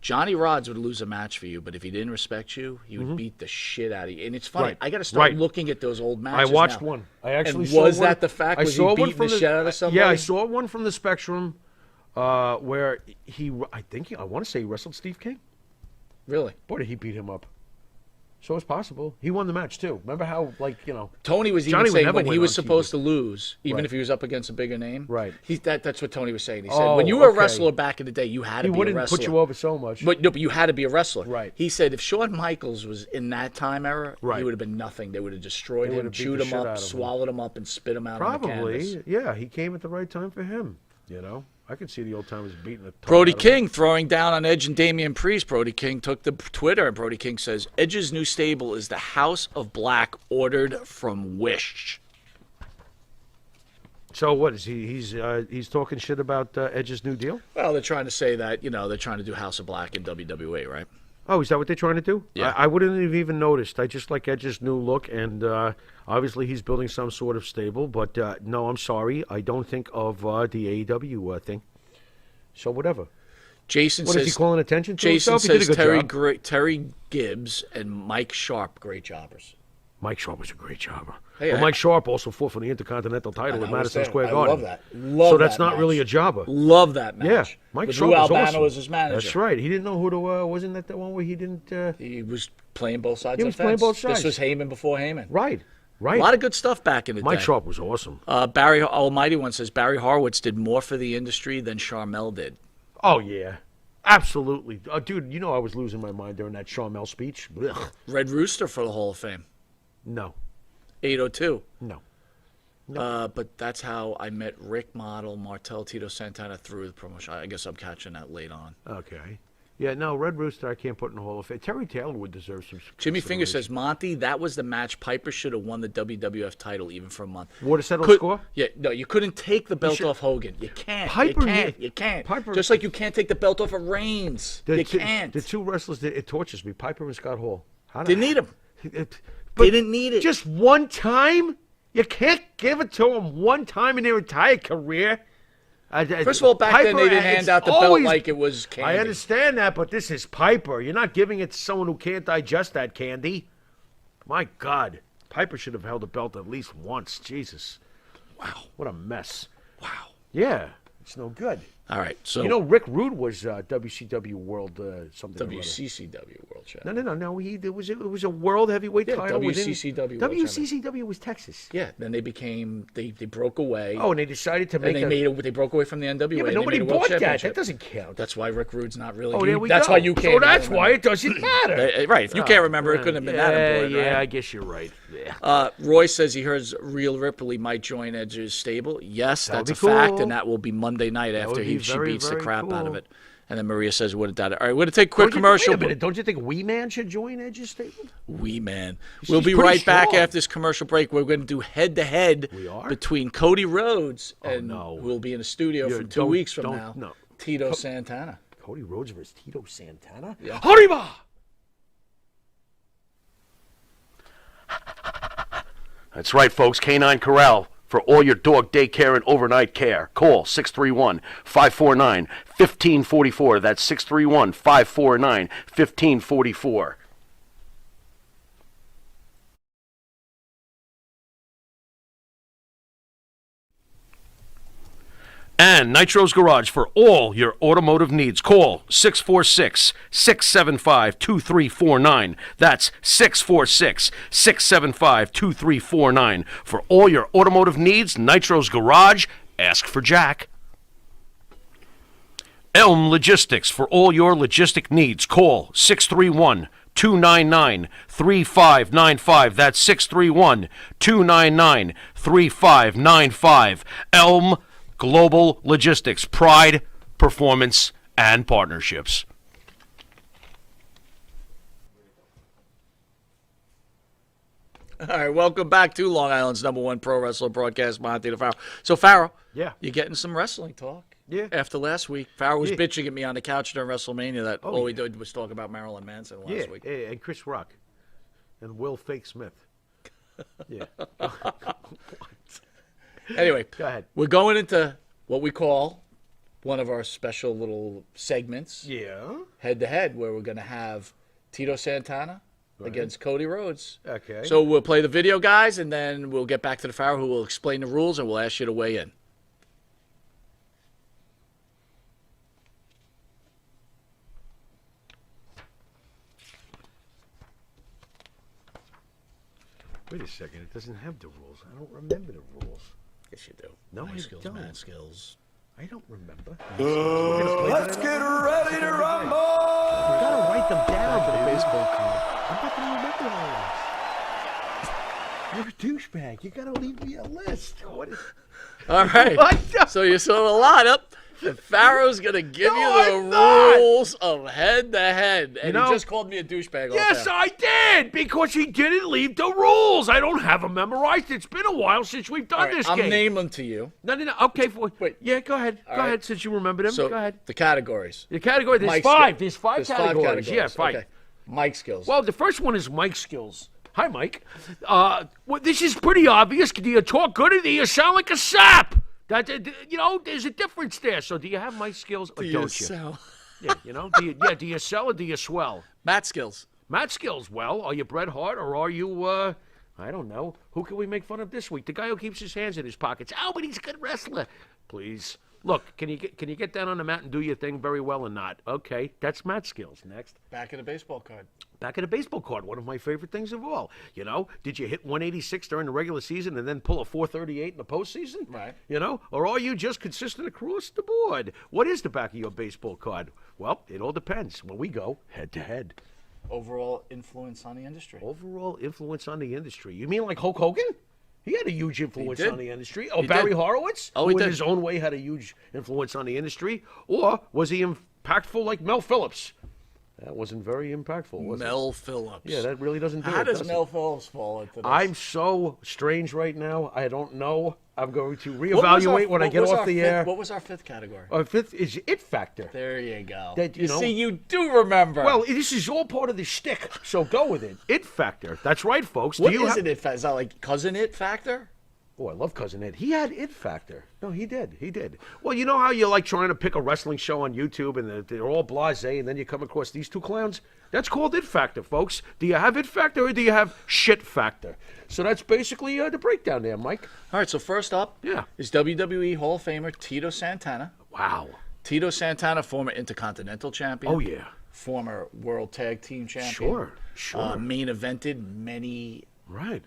Johnny Rodz would lose a match for you, but if he didn't respect you, he would beat the shit out of you. And it's funny. Right. I got to start Right. looking at those old I matches. watched now. one. I actually And saw was one. that the fact? I Was saw he one beating from the shit out of somebody? Yeah, I saw one from the Spectrum where I want to say he wrestled Steve King. Really? Boy, did he beat him up. So it's possible. He won the match, too. Remember how, Tony was Johnny even would saying never when he win was on supposed TV. to lose, even Right. if he was up against a bigger name. Right. That's what Tony was saying. He said, Oh, when you were okay. a wrestler back in the day, you had to he be a wouldn't wrestler. put you over so much. But you had to be a wrestler. Right. He said if Shawn Michaels was in that time era, Right. he would have been nothing. They would have destroyed They him, would have beat chewed the him shit out up, of him. swallowed him up, and spit him out on the canvas. Probably, yeah. He came at the right time for him, I could see the old timers beating the tar Brody out of him. King throwing down on Edge and Damian Priest. Brody King took to Twitter, and Brody King says, Edge's new stable is the House of Black ordered from Wish. So what is he? He's talking shit about Edge's new deal. Well, they're trying to say that, they're trying to do House of Black in WWE, right? Oh, is that what they're trying to do? Yeah. I wouldn't have even noticed. I just like Edge's new look, and obviously he's building some sort of stable. But no, I'm sorry, I don't think of the AEW thing. So whatever. Jason What says, is he calling attention to Jason himself? He did says a good job. Terry Gibbs and Mike Sharp, great jobbers. Mike Sharp was a great jobber. Hey, But Mike Sharp also fought for the Intercontinental title at Madison Square Garden. I love that. Love so that's that not match. really a jobber. Love that match. Yeah, Mike With Sharp Lou was Albano awesome. was his manager. That's right. He didn't know who to. Wasn't that the one where he didn't? He was playing both sides He of was the playing fence. both sides. This was Heyman before Heyman. Right. A lot of good stuff back in the Mike day. Sharp was awesome. Barry Almighty one says Barry Horowitz did more for the industry than Charmel did. Oh yeah, absolutely, dude. You know I was losing my mind during that Charmel speech. Blech. Red Rooster for the Hall of Fame. No, 802. no. But that's how I met Rick Model, Martel, Tito Santana through the promotion. I guess I'm catching that late on. Okay. Yeah, no, Red Rooster I can't put in the Hall of Fame. Terry Taylor would deserve some. Jimmy Finger says, Monty, that was the match. Piper should have won the WWF title even for a month. What a settled score? Yeah, no, you couldn't take the belt off Hogan. You can't. Piper, you can't. Piper, Just like you can't take the belt off of Reigns. You can't. The two wrestlers that it tortures me, Piper and Scott Hall. Didn't need him. But Didn't need it. Just one time? You can't give it to them one time in their entire career. First of all, back then they didn't hand out the belt like it was candy. I understand that, but this is Piper. You're not giving it to someone who can't digest that candy. My God. Piper should have held the belt at least once. Jesus. Wow. What a mess. Wow. Yeah. It's no good. All right. So You know, Rick Rude was WCW World something. or other. WCCW World Champ. No. It was a world heavyweight title. WCCW World WCCW was Texas. Yeah. Then they became they broke away. Oh, and they decided to make. And they broke away from the NWA. Yeah, but and nobody they made a World bought that. Championship. That doesn't count. That's why Rick Rude's not really. Oh, there we that's go. why you can't. So that's why it doesn't matter. Right. If you can't remember, it couldn't have been that important. Yeah, right? I guess you're right. Yeah. Roy says he heard Real Ripley might join Edge's stable. Yes, That would that's be a fact, cool. and that will be Monday night after would be she very, beats the very crap out of cool. it. And then Maria says, "Wouldn't that?" All right, we're gonna take a quick commercial. Wait a minute. Don't you think Wee Man should join Edge's stable? Wee Man. She's We'll be pretty right back strong. after this commercial break. We're going to do head-to-head We are? between Cody Rhodes and no. who will be in the studio Yeah, for 2 weeks from don't- now. no. Tito Santana. Cody Rhodes versus Tito Santana? Yeah. Hariba! That's right, folks. Canine Corral for all your dog daycare and overnight care. Call 631-549-1544. That's 631-549-1544. And Nitro's Garage for all your automotive needs. Call 646-675-2349. That's 646-675-2349. For all your automotive needs, Nitro's Garage, ask for Jack. Elm Logistics for all your logistic needs. Call 631-299-3595. That's 631-299-3595. Elm Global Logistics, pride, performance, and partnerships. All right, welcome back to Long Island's #1 pro wrestler broadcast, Monte The Pharaoh. So, Pharaoh, Yeah. you're getting some wrestling talk. Yeah. After last week, Pharaoh was Yeah. bitching at me on the couch during WrestleMania that all we yeah. did was talk about Marilyn Manson last Yeah, week. and Chris Rock. And Will Fake Smith. Yeah. Anyway, Go ahead. we're going into what we call one of our special little segments, Yeah. head-to-head, where we're going to have Tito Santana against Cody Rhodes. Okay. So we'll play the video, guys, and then we'll get back to the Pharaoh, who will explain the rules, and we'll ask you to weigh in. Wait a second. It doesn't have the rules. I don't remember the rules. Yes, you do. No, I skills, don't. mad skills. I don't remember. Let's get ready to rumble! You gotta write them down, baby. Baseball card. I'm not gonna remember all this. You're a douchebag. You gotta leave me a list. What is... All right. What? So you saw the lineup. And Pharaoh's going to give No, you I'm the not. rules of head-to-head. And You know- he just called me a douchebag. Yes, I did, because he didn't leave the rules. I don't have them memorized. It's been a while since we've done this I'm game. naming them to you. No. Okay, Wait. Yeah, go ahead. Go right. ahead, since you remember them. So Go ahead. the categories. The category, there's Mike five. skill- There's five There's categories. Yeah, five. Okay. Mike skills. Well, the first one is Mike skills. Hi, Mike. Well, this is pretty obvious. Do you talk good or do you sound like a sap? That there's a difference there. So, do you have Mike skills or don't you? sell? Yeah, do you sell or do you swell? Matt skills. Matt skills. Well, are you Bret Hart or are you I don't know. Who can we make fun of this week? The guy who keeps his hands in his pockets. Oh, but he's a good wrestler. Please. Look, can you get down on the mat and do your thing very well or not? Okay, that's mat skills. Next. Back of the baseball card. Back of the baseball card, one of my favorite things of all. You know, did you hit 186 during the regular season and then pull a 438 in the postseason? Right. You know, or are you just consistent across the board? What is the back of your baseball card? Well, it all depends when we go head to head. Overall influence on the industry. Overall influence on the industry. You mean like Hulk Hogan? He had a huge influence did. on the industry. Or He Barry did. Horowitz, Oh, who he in did. his own way had a huge influence on the industry. Or was he impactful like Mel Phillips? That wasn't very impactful, was it? Mel Phillips. Yeah, that really doesn't do How it, does does Mel it? Phillips fall into this? I'm so strange right now. I don't know. I'm going to What was our- reevaluate when I what get was off our the fifth- air. What was our fifth category? Our fifth is It Factor. There you go. That, you know- See, you do remember. Well, this is all part of the shtick, so go with it. It Factor. That's right, folks. what Do you is have... it? Is that like Cousin It Factor? Oh, I love Cousin Ed. He had It Factor. No, he did. He did. Well, you know how you like trying to pick a wrestling show on YouTube and they're all blasé, and then you come across these two clowns? That's called It Factor, folks. Do you have It Factor or do you have Shit Factor? So that's basically the breakdown there, Mike. All right, so first up Yeah. is WWE Hall of Famer Tito Santana. Wow. Tito Santana, former Intercontinental Champion. Oh, yeah. Former World Tag Team Champion. Sure. Main evented many Right.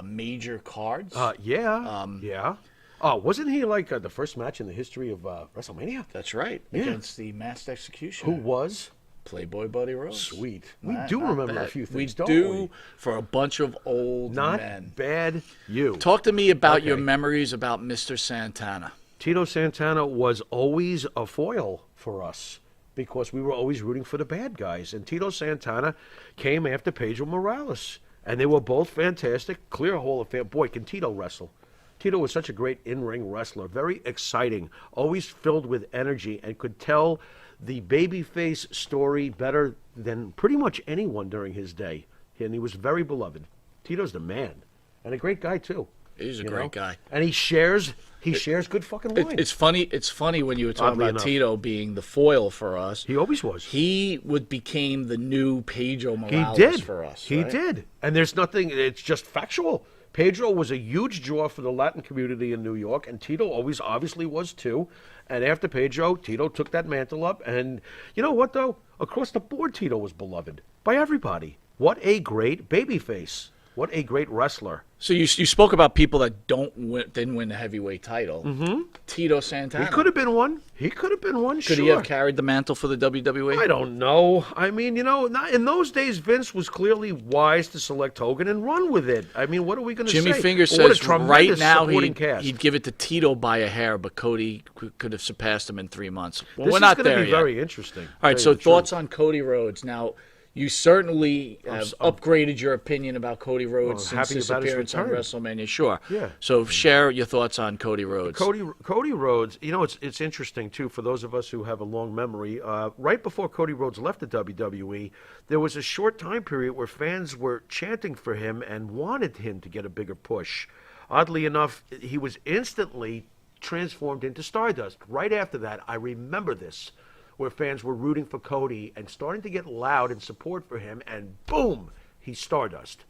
major cards. Yeah. Oh, wasn't he like the first match in the history of WrestleMania? That's right. Yeah. Against the Masked Executioner. Who was? Playboy Buddy Rose. Sweet. We Not- do not remember a bad. few things, We don't do we? for a bunch of old Not men. bad. You. Talk to me about your Okay. memories about Mr. Santana. Tito Santana was always a foil for us because we were always rooting for the bad guys. And Tito Santana came after Pedro Morales. And they were both fantastic. Clear Hall of Fame. Boy, can Tito wrestle. Tito was such a great in-ring wrestler. Very exciting. Always filled with energy and could tell the babyface story better than pretty much anyone during his day. And he was very beloved. Tito's the man. And a great guy, too. He's a You great know? guy. And he shares good fucking wine. It's funny. It's funny when you were talking Oddly about enough. Tito being the foil for us. He always was. He became the new Pedro Morales He did. for us. He right? did. And there's nothing, it's just factual. Pedro was a huge draw for the Latin community in New York, and Tito always obviously was too. And after Pedro, Tito took that mantle up. And you know what, though? Across the board, Tito was beloved by everybody. What a great babyface. What a great wrestler. So you spoke about people that didn't win the heavyweight title. Mm-hmm. Tito Santana. He could have been one. Could he have carried the mantle for the WWE? I don't know. I mean, in those days, Vince was clearly wise to select Hogan and run with it. I mean, what are we going to say? Jimmy Finger What a says tremendous right now supporting cast. he'd give it to Tito by a hair, but Cody could have surpassed him in 3 months. Well, This we're not is going there to be yet. very interesting. All right, so thoughts on Cody Rhodes. Now, you certainly have upgraded your opinion about Cody Rhodes since happy his about his appearance on return. WrestleMania. Sure. Yeah. So share your thoughts on Cody Rhodes. Cody Rhodes, it's interesting, too, for those of us who have a long memory. Right before Cody Rhodes left the WWE, there was a short time period where fans were chanting for him and wanted him to get a bigger push. Oddly enough, he was instantly transformed into Stardust. Right after that, I remember this, where fans were rooting for Cody and starting to get loud in support for him, and boom, he's Stardust.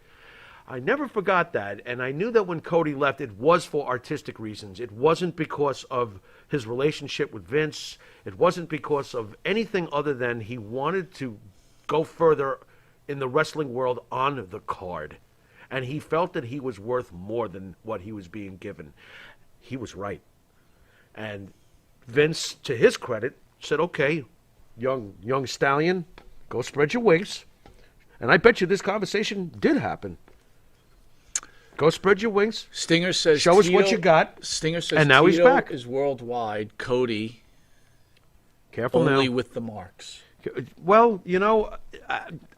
I never forgot that, and I knew that when Cody left, it was for artistic reasons. It wasn't because of his relationship with Vince. It wasn't because of anything other than he wanted to go further in the wrestling world on the card. And he felt that he was worth more than what he was being given. He was right. And Vince, to his credit, said, okay, young stallion, go spread your wings. And I bet you this conversation did happen. Go spread your wings. Stinger says, Show us what you got. Stinger says, And now he's Tito back. is worldwide. Cody Careful only now. with the marks. Well,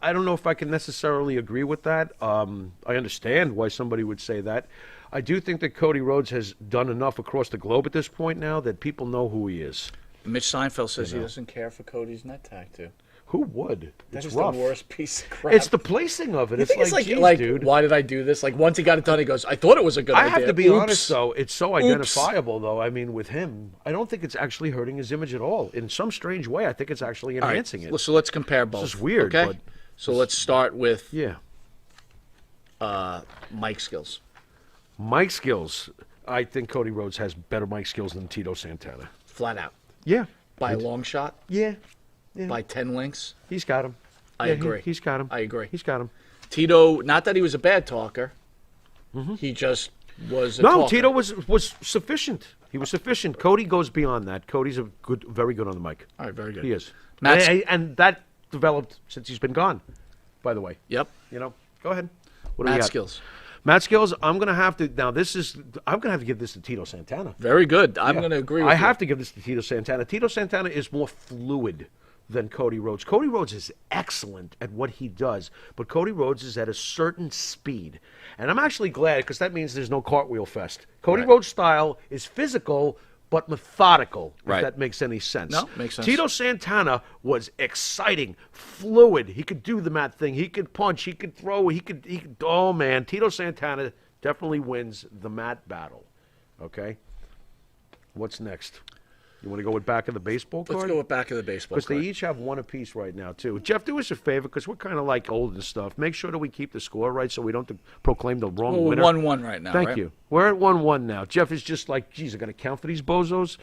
I don't know if I can necessarily agree with that. I understand why somebody would say that. I do think that Cody Rhodes has done enough across the globe at this point now that people know who he is. Mitch Seinfeld says he doesn't care for Cody's net tattoo. Who would? That It's is rough. the worst piece of crap. It's the placing of it. You It's think like, geez, like dude. why did I do this? Like once he got it done, he goes, I thought it was a good I idea. have to be Oops. honest, though. It's so identifiable, though. I mean, with him, I don't think it's actually hurting his image at all. In some strange way, I think it's actually All right, enhancing it. so let's compare both. is weird, Okay. but So let's start with Yeah. mic skills? Mic skills. I think Cody Rhodes has better mic skills than Tito Santana. Flat out. Yeah. By a long shot? Yeah. By 10 links? He's got him. I Yeah, agree. He's got him. I agree. He's got him. Tito, not that he was a bad talker. He just was a No, talker. Tito was sufficient. He was sufficient. Cody goes beyond that. Cody's very good on the mic. All right, very good. He is. Matt's- And that developed since he's been gone, by the way. Yep. Go ahead. What do we Matt got? skills. Matt skills, I'm going to have to, now I'm going to have to give this to Tito Santana. Very good. I'm going to agree with you. I have to give this to Tito Santana. Tito Santana is more fluid than Cody Rhodes. Cody Rhodes is excellent at what he does, but Cody Rhodes is at a certain speed. And I'm actually glad because that means there's no cartwheel fest. Cody Rhodes' style is physical but methodical, if Right. that makes any sense. No, makes sense. Tito Santana was exciting, fluid. He could do the Matt thing. He could punch. He could throw. He could. Oh, man. Tito Santana definitely wins the Matt battle. Okay? What's next? You want to go with back of the baseball card? Let's go with back of the baseball Because they card. each have one apiece right now, too. Jeff, do us a favor, because we're kind of like old and stuff. Make sure that we keep the score right so we don't proclaim the wrong Well, we're winner. 1-1 right now, Thank right? you. We're at 1-1 now. Jeff is just like, geez, I got to count for these bozos?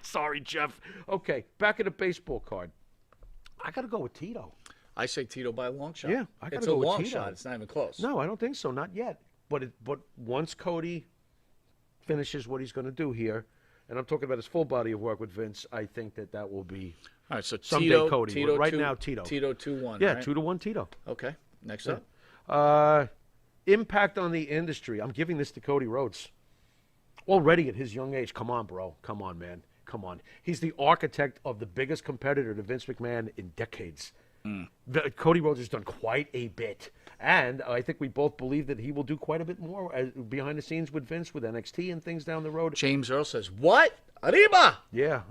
Sorry, Jeff. Okay, back of the baseball card. I got to go with Tito. I say Tito by a long shot. Yeah, I gotta It's go a with long Tito. shot. It's not even close. No, I don't think so. Not yet. But once Cody finishes what he's going to do here, and I'm talking about his full body of work with Vince, I think that will be All right, so someday Tito, Cody. Tito But right two- now, Tito. Tito 2-1. Yeah, right? 2-1 Tito. Okay, next up. Impact on the industry. I'm giving this to Cody Rhodes. Already at his young age. Come on, bro. Come on, man. Come on. He's the architect of the biggest competitor to Vince McMahon in decades. Cody Rhodes has done quite a bit. And I think we both believe that he will do quite a bit more behind the scenes with Vince, with NXT and things down the road. James Earl says, what? Arriba! Yeah.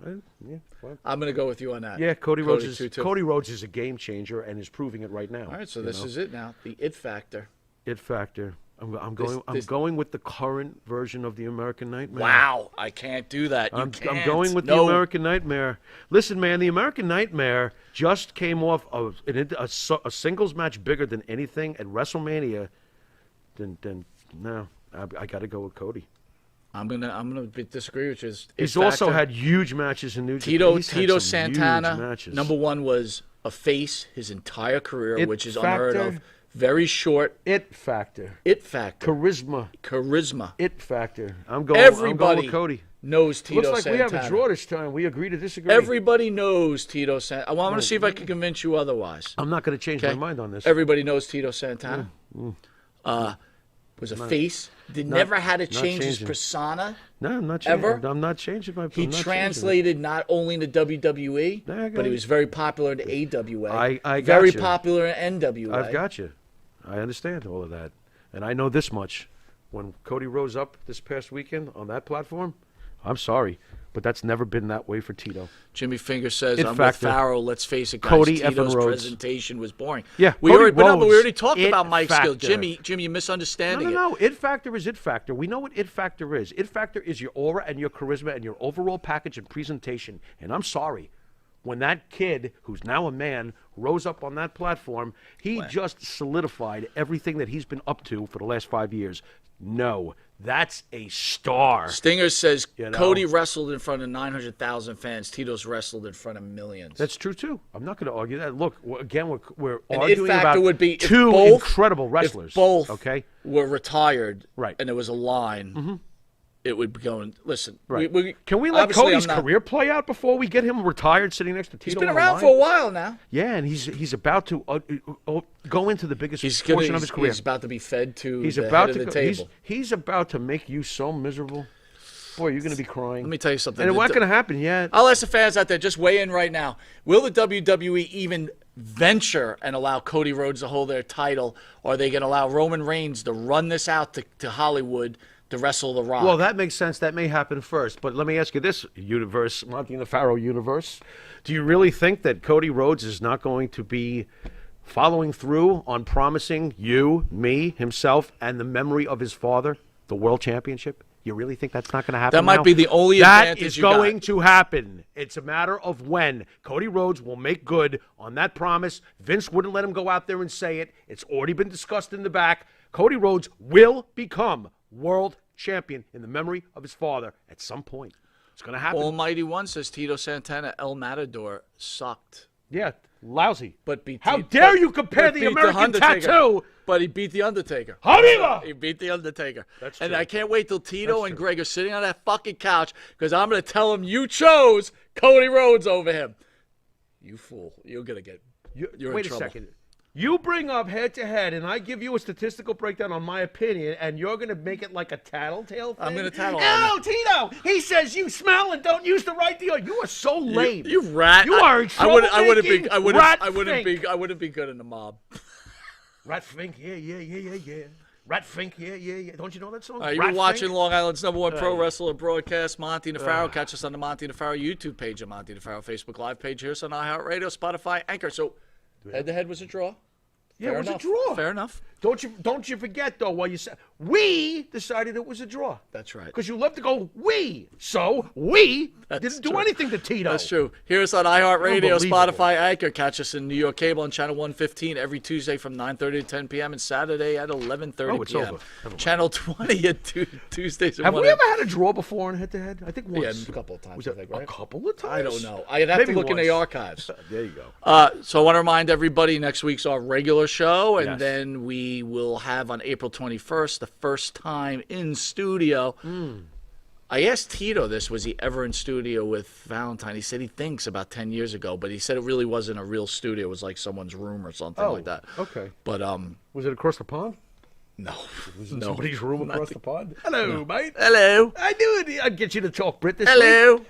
Yeah. Fine. I'm going to go with you on that. Yeah, Cody Rhodes is 2-2. Cody Rhodes is a game changer and is proving it right now. All right, so this is it now. The it factor. It factor. I'm going with the current version of the American Nightmare. Wow, I can't do that. You I'm can't. going with the American Nightmare. Listen, man, the American Nightmare just came off of a singles match bigger than anything at WrestleMania. I got to go with Cody. I'm gonna disagree with you. He's also had huge matches in New Japan. Tito He's had some Santana. huge matches. Number one was a face his entire career, It which is unheard factor. of. Very short. It factor. It factor. Charisma. It factor. I'm going Everybody with Cody. knows Tito Looks like Santana. we have a draw this time. We agree to disagree. Everybody knows Tito Santana. Well, I'm going to see if I can convince you otherwise. I'm not going to change Okay? my mind on this. Everybody knows Tito Santana. Was a face. Never had to not change his changing. persona. No, I'm not changing. Ever? I'm not changing my. He I'm not translated not only into WWE, Yeah, I got but he it. was very popular in AWA. I got very you. popular in NWA. I've got you. I understand all of that, and I know this much. When Cody rose up this past weekend on that platform, I'm sorry, but that's never been that way for Tito. Jimmy Finger says, It I'm factor. with Pharaoh. Let's face it, guys. Cody Tito's effing Rhodes. presentation was boring. Yeah, we Cody already, but no, but we Rhodes, already talked it about Mike skill. factor. Jimmy, you're misunderstanding No. It factor is it factor. We know what it factor is. It factor is your aura and your charisma and your overall package and presentation. And I'm sorry, when that kid, who's now a man, rose up on that platform, he just solidified everything that he's been up to for the last 5 years. No, that's a star. Stinger says, You know? Cody wrestled in front of 900,000 fans. Tito's wrestled in front of millions. That's true too. I'm not going to argue that. Look, we're And arguing it factor about would be if two both- incredible wrestlers. If both okay, were retired, Right. and there was a line, it would be going. Listen, right. we, Can we let obviously Cody's I'm not- career play out before we get him retired, sitting next to Tito? He's been on the around line? for a while now. Yeah, and he's about to go into the biggest He's portion of his career. He's about to be fed to He's the about head to of the go, table. he's about to make you so miserable. Boy, you're going to be crying. Let me tell you something. and it's not going to happen yet. I'll ask the fans out there, just weigh in right now. Will the WWE even venture and allow Cody Rhodes to hold their title, or are they going to allow Roman Reigns to run this out to Hollywood to wrestle The Rock? Well, that makes sense. That may happen first. But let me ask you this, universe, Monte The Pharaoh universe. Do you really think that Cody Rhodes is not going to be following through on promising you, me, himself, and the memory of his father the world championship? You really think that's not going to happen? That might now? be the only That advantage is you got. going to happen. It's a matter of when. Cody Rhodes will make good on that promise. Vince wouldn't let him go out there and say it. It's already been discussed in the back. Cody Rhodes will become world champion in the memory of his father at some point. It's going to happen. Almighty One says Tito Santana, El Matador sucked. Yeah, lousy. But beat How Tito- dare you compare but the beat American Undertaker. Tattoo? But he beat the Undertaker. Arriba! He beat the Undertaker. That's and true. I can't wait till Tito That's and true. Greg are sitting on that fucking couch because I'm going to tell him you chose Cody Rhodes over him. You fool. You're going to get. You're Wait in a trouble. second. You bring up head-to-head, and I give you a statistical breakdown on my opinion, and you're going to make it like a tattletale thing? I'm gonna tattle on No, Tito! He says you smell and don't use the right deal. You are so lame. You rat. You are I wouldn't be. troublemaking I rat wouldn't be good in the mob. Rat Fink, yeah. Rat Fink, yeah. Don't you know that song? You Rat were watching Fink? Long Island's #1 pro wrestler broadcast, Monte The Pharaoh. Catch us on the Monte The Pharaoh YouTube page and Monte The Pharaoh Facebook Live page. Hear us on iHeartRadio, Spotify, Anchor. So, head-to-head was a draw. Yeah, Fair it was enough. a draw. Fair enough. Don't you forget though what you said. We decided it was a draw. That's right. Because you love to go we. So we didn't do true. anything to Tito. That's true. Hear us on iHeartRadio, Unbelievable. Spotify, Anchor. Catch us in New York Cable on Channel 115 every Tuesday from 9:30 to 10 p.m. and Saturday at 11:30 it's p.m. over. Never mind. Channel 20 at Tuesdays at Have 1 we ever had a draw before in head-to-head? I think once. Yeah, a couple of times, Was I it think, a right? couple of times? I don't know. I'd have Maybe to look in the once. archives. There you go. So I want to remind everybody next week's our regular show, and Yes. then we will have on April 21st the first time in studio. I asked Tito this, was he ever in studio with Valentine? He said he thinks about 10 years ago, but he said it really wasn't a real studio. It was like someone's room or something like that. Okay. But Was it across the pond? no. Was it No. somebody's room across the pond? Hello, mate. Hello. I knew it. I'd get you to talk Brit this week. Hello.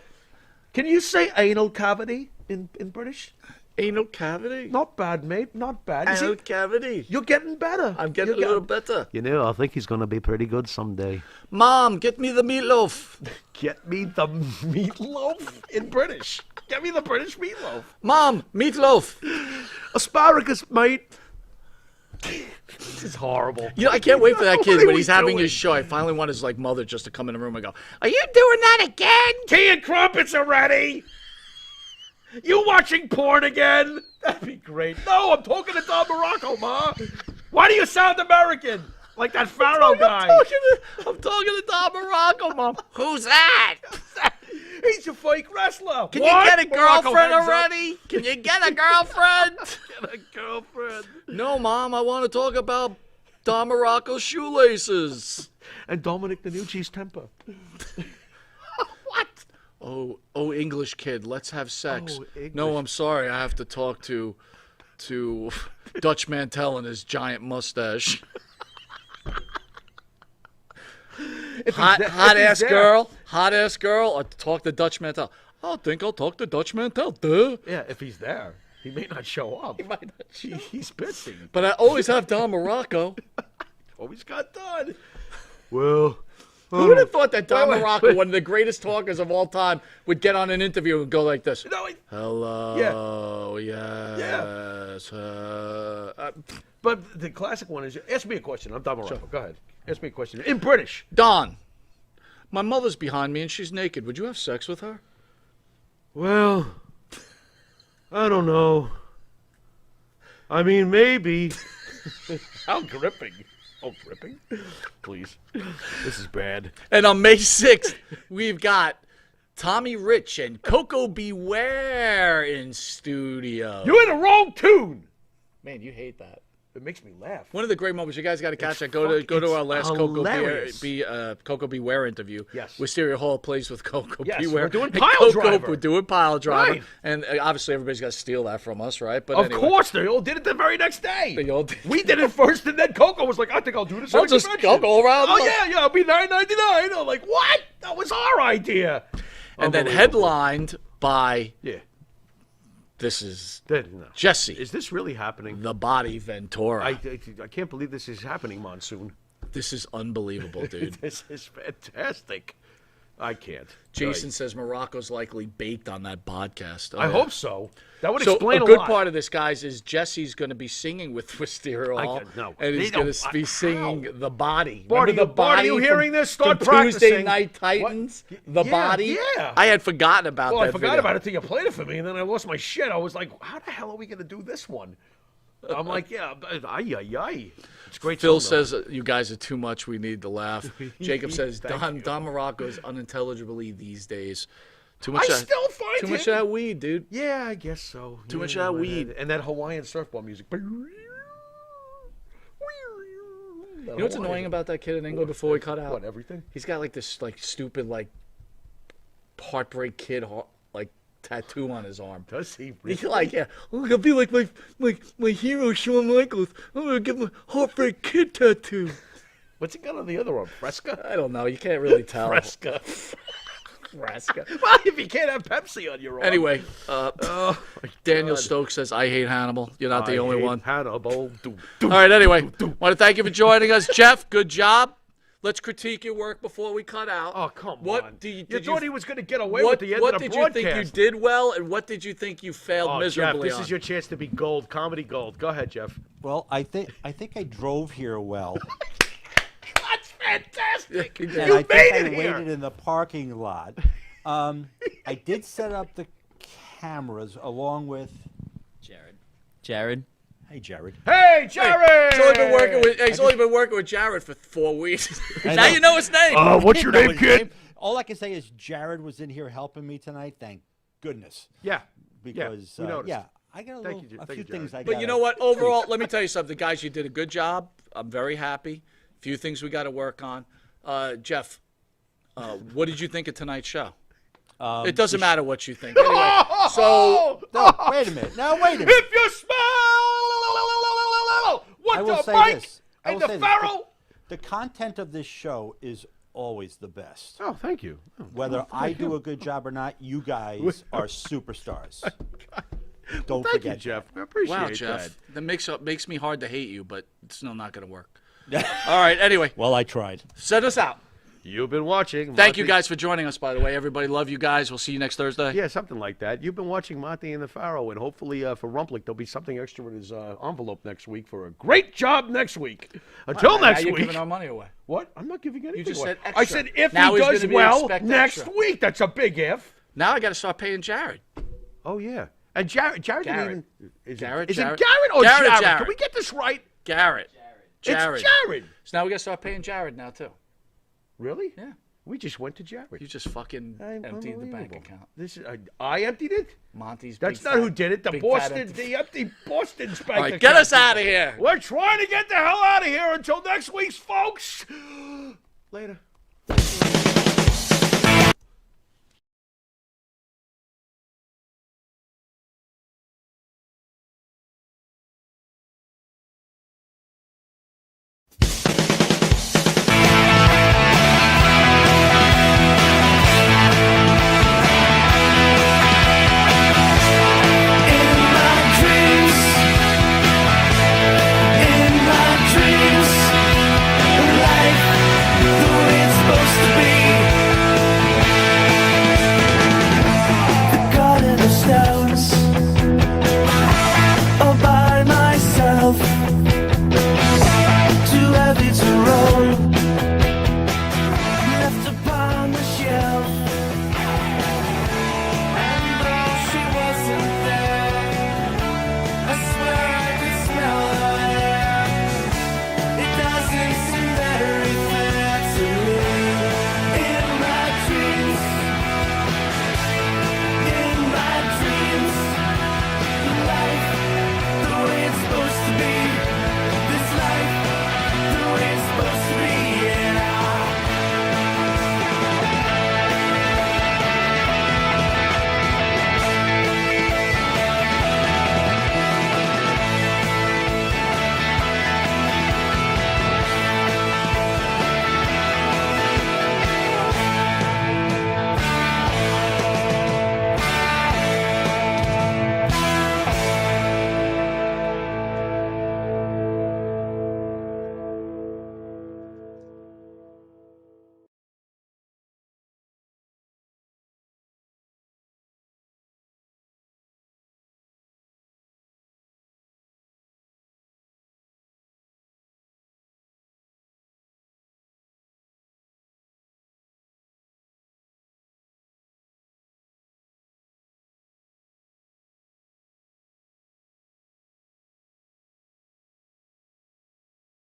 Can you say anal cavity in British? Anal cavity? Not bad, mate. Not bad. You see, Anal cavity. you're getting better. I'm getting a little better. You know, I think he's going to be pretty good someday. Mom, get me the meatloaf. Get me the meatloaf in British. Get me the British meatloaf. Mom, meatloaf. Asparagus, mate. This is horrible. You know, I can't wait for that What kid are when we he's having doing? his show. I finally want his mother just to come in the room and go, "Are you doing that again?" Tea and crumpets already. You watching porn again? That'd be great. No, I'm talking to Don Morocco, Ma. Why do you sound American? Like that Pharaoh guy. I'm talking to Don Morocco, Mom. Who's that? He's a fake wrestler. Can What? you get a Morocco girlfriend hangs up. already? Can you get a girlfriend? Get a girlfriend. No, Mom. I want to talk about Don Morocco's shoelaces. And Dominic DeNucci's temper. What? Oh, English kid. Let's have sex. Oh, English. No, I'm sorry. I have to talk to Dutch Mantel and his giant mustache. Hot ass girl. Or talk to Dutch Mantel. I think I'll talk to Dutch Mantel. Duh. Yeah, if he's there, he may not show up. Might not He's busy. But I always have Don Morocco. Always got done. Well, Who would have thought that Don Wait, Morocco, wait. one of the greatest talkers of all time, would get on an interview and go like this? no, Hello, yes. but the classic one is, ask me a question. I'm Don Morocco. Go ahead. Ask me a question. In British. Don, my mother's behind me and she's naked. Would you have sex with her? Well, I don't know. I mean, maybe. How gripping. Oh, gripping? Please. This is bad. And on May 6th, we've got Tommy Rich and Coco Beware in studio. You're in the wrong tune. Man, you hate that. It makes me laugh. One of the great moments you guys got to catch that. Go it's to our last hilarious. Coco Beware interview. Yes. Wisteria Hall plays with Coco Yes, Beware. we're doing And Pile Coco, Driver. We're doing Pile Driver. Right. And obviously everybody's got to steal that from us, right? But Of anyway, course, they all did it the very next day. They all did. We did it first, and then Coco was like, "I think I'll do this." I'll at a just convention." go around. Oh yeah, it'll be $9.99. I'm like, what? That was our idea. And then Unbelievable. headlined by Yeah. this is No. Jesse, Is this really happening? the Body Ventura. I can't believe this is happening, Monsoon. This is unbelievable, dude. This is fantastic. I can't. Jason says Morocco's likely baked on that podcast. I hope so. That would So explain a a good lot. part of this, guys, is Jesse's going to be singing with Wisteria Hall, no. and he's They going don't- to be singing The Body. Bart, Remember The Bart, are Body you from- hearing this? Start from Tuesday practicing. Night Titans? What? The Yeah, Body? yeah. I had forgotten about Well, that I forgot video. about it till you played it for me, and then I lost my shit. I was like, how the hell are we going to do this one? I'm like, yeah, ay. It's a great. Phil song, though. says, you guys are too much. We need to laugh. Jacob says, Don Morocco is unintelligibly these days. Too much. I still find too much of him. that weed, dude. Yeah, I guess so. Too much of that weed. And that Hawaiian surfboard music. You know what's annoying about that kid in England before we cut out? What, everything? He's got like this stupid heartbreak kid tattoo on his arm. Does he He's really? like, yeah, I'm gonna be like my hero Shawn Michaels. I'm gonna get my heartbreak kid tattoo. What's he got on the other arm? Fresca? I don't know. You can't really tell. Fresca. Fresca. Well, if you can't have Pepsi on your arm. Anyway, Oh, my Daniel God. Stokes says, I hate Hannibal. You're not the I only hate one. Hannibal. All right, anyway, want to thank you for joining us. Jeff, good job. Let's critique your work before we cut out. Oh, come what on. Did you thought he was going to get away what, with the end what of the did you think you broadcast. did well, and what did you think you failed Oh, miserably Jeff, this on? is your chance to be gold, comedy gold. Go ahead, Jeff. Well, I think I drove here well, That's fantastic. You did. and You I think made I it here. waited in the parking lot. I did set up the cameras along with Jared. Hey, Jared. Hey, Jared! He's only been working with Jared for 4 weeks. now you know his name. What's your Know name, his kid? name. All I can say is Jared was in here helping me tonight. Thank goodness. Yeah. Because we noticed. I got Thank you, a thank few you, things Jared. I got. But you know what? Overall, let me tell you something, guys. You did a good job. I'm very happy. A few things we got to work on. Jeff, what did you think of tonight's show? It doesn't matter what you think. Anyway, so No, wait a minute. Now wait a minute. If you smell what I will the say Mike this. I and will the say this. Pharaoh. The content of this show is always the best. Oh, thank you. Whether I do a good job or not, you guys are superstars. Don't Thank forget you, Jeff. I appreciate wow, that. Jeff, that makes me hard to hate you, but it's still not going to work. All right. Anyway, Well, I tried. send us out. You've been watching. Thank you Monte- guys for joining us, by the way. Everybody, love you guys. We'll see you next Thursday. Yeah, something like that. You've been watching Monte and the Pharaoh, and hopefully for Rumplik, there'll be something extra in his envelope next week for a great job next week. Until Now next you're week. giving our money away. What? I'm not giving anything just away. said I extra. said if Now he he's does gonna be well expect next extra. week. That's a big if. Now I got to start paying Jared. Oh, yeah. And Jared didn't Garrett. even... Is Garrett, it Jared. Garrett or Garrett, Jared? Jared. Can we get this right? Jared. Jared. It's Jared. So now we got to start paying Jared now, too. Really? Yeah. We just went to Jared. You just fucking emptied the bank account. This is, I emptied it? Monty's That's big not fat- who did it. The big Boston, fat the empty Boston's bank All right, account. get us out of here. We're trying to get the hell out of here until next week's, folks. Later.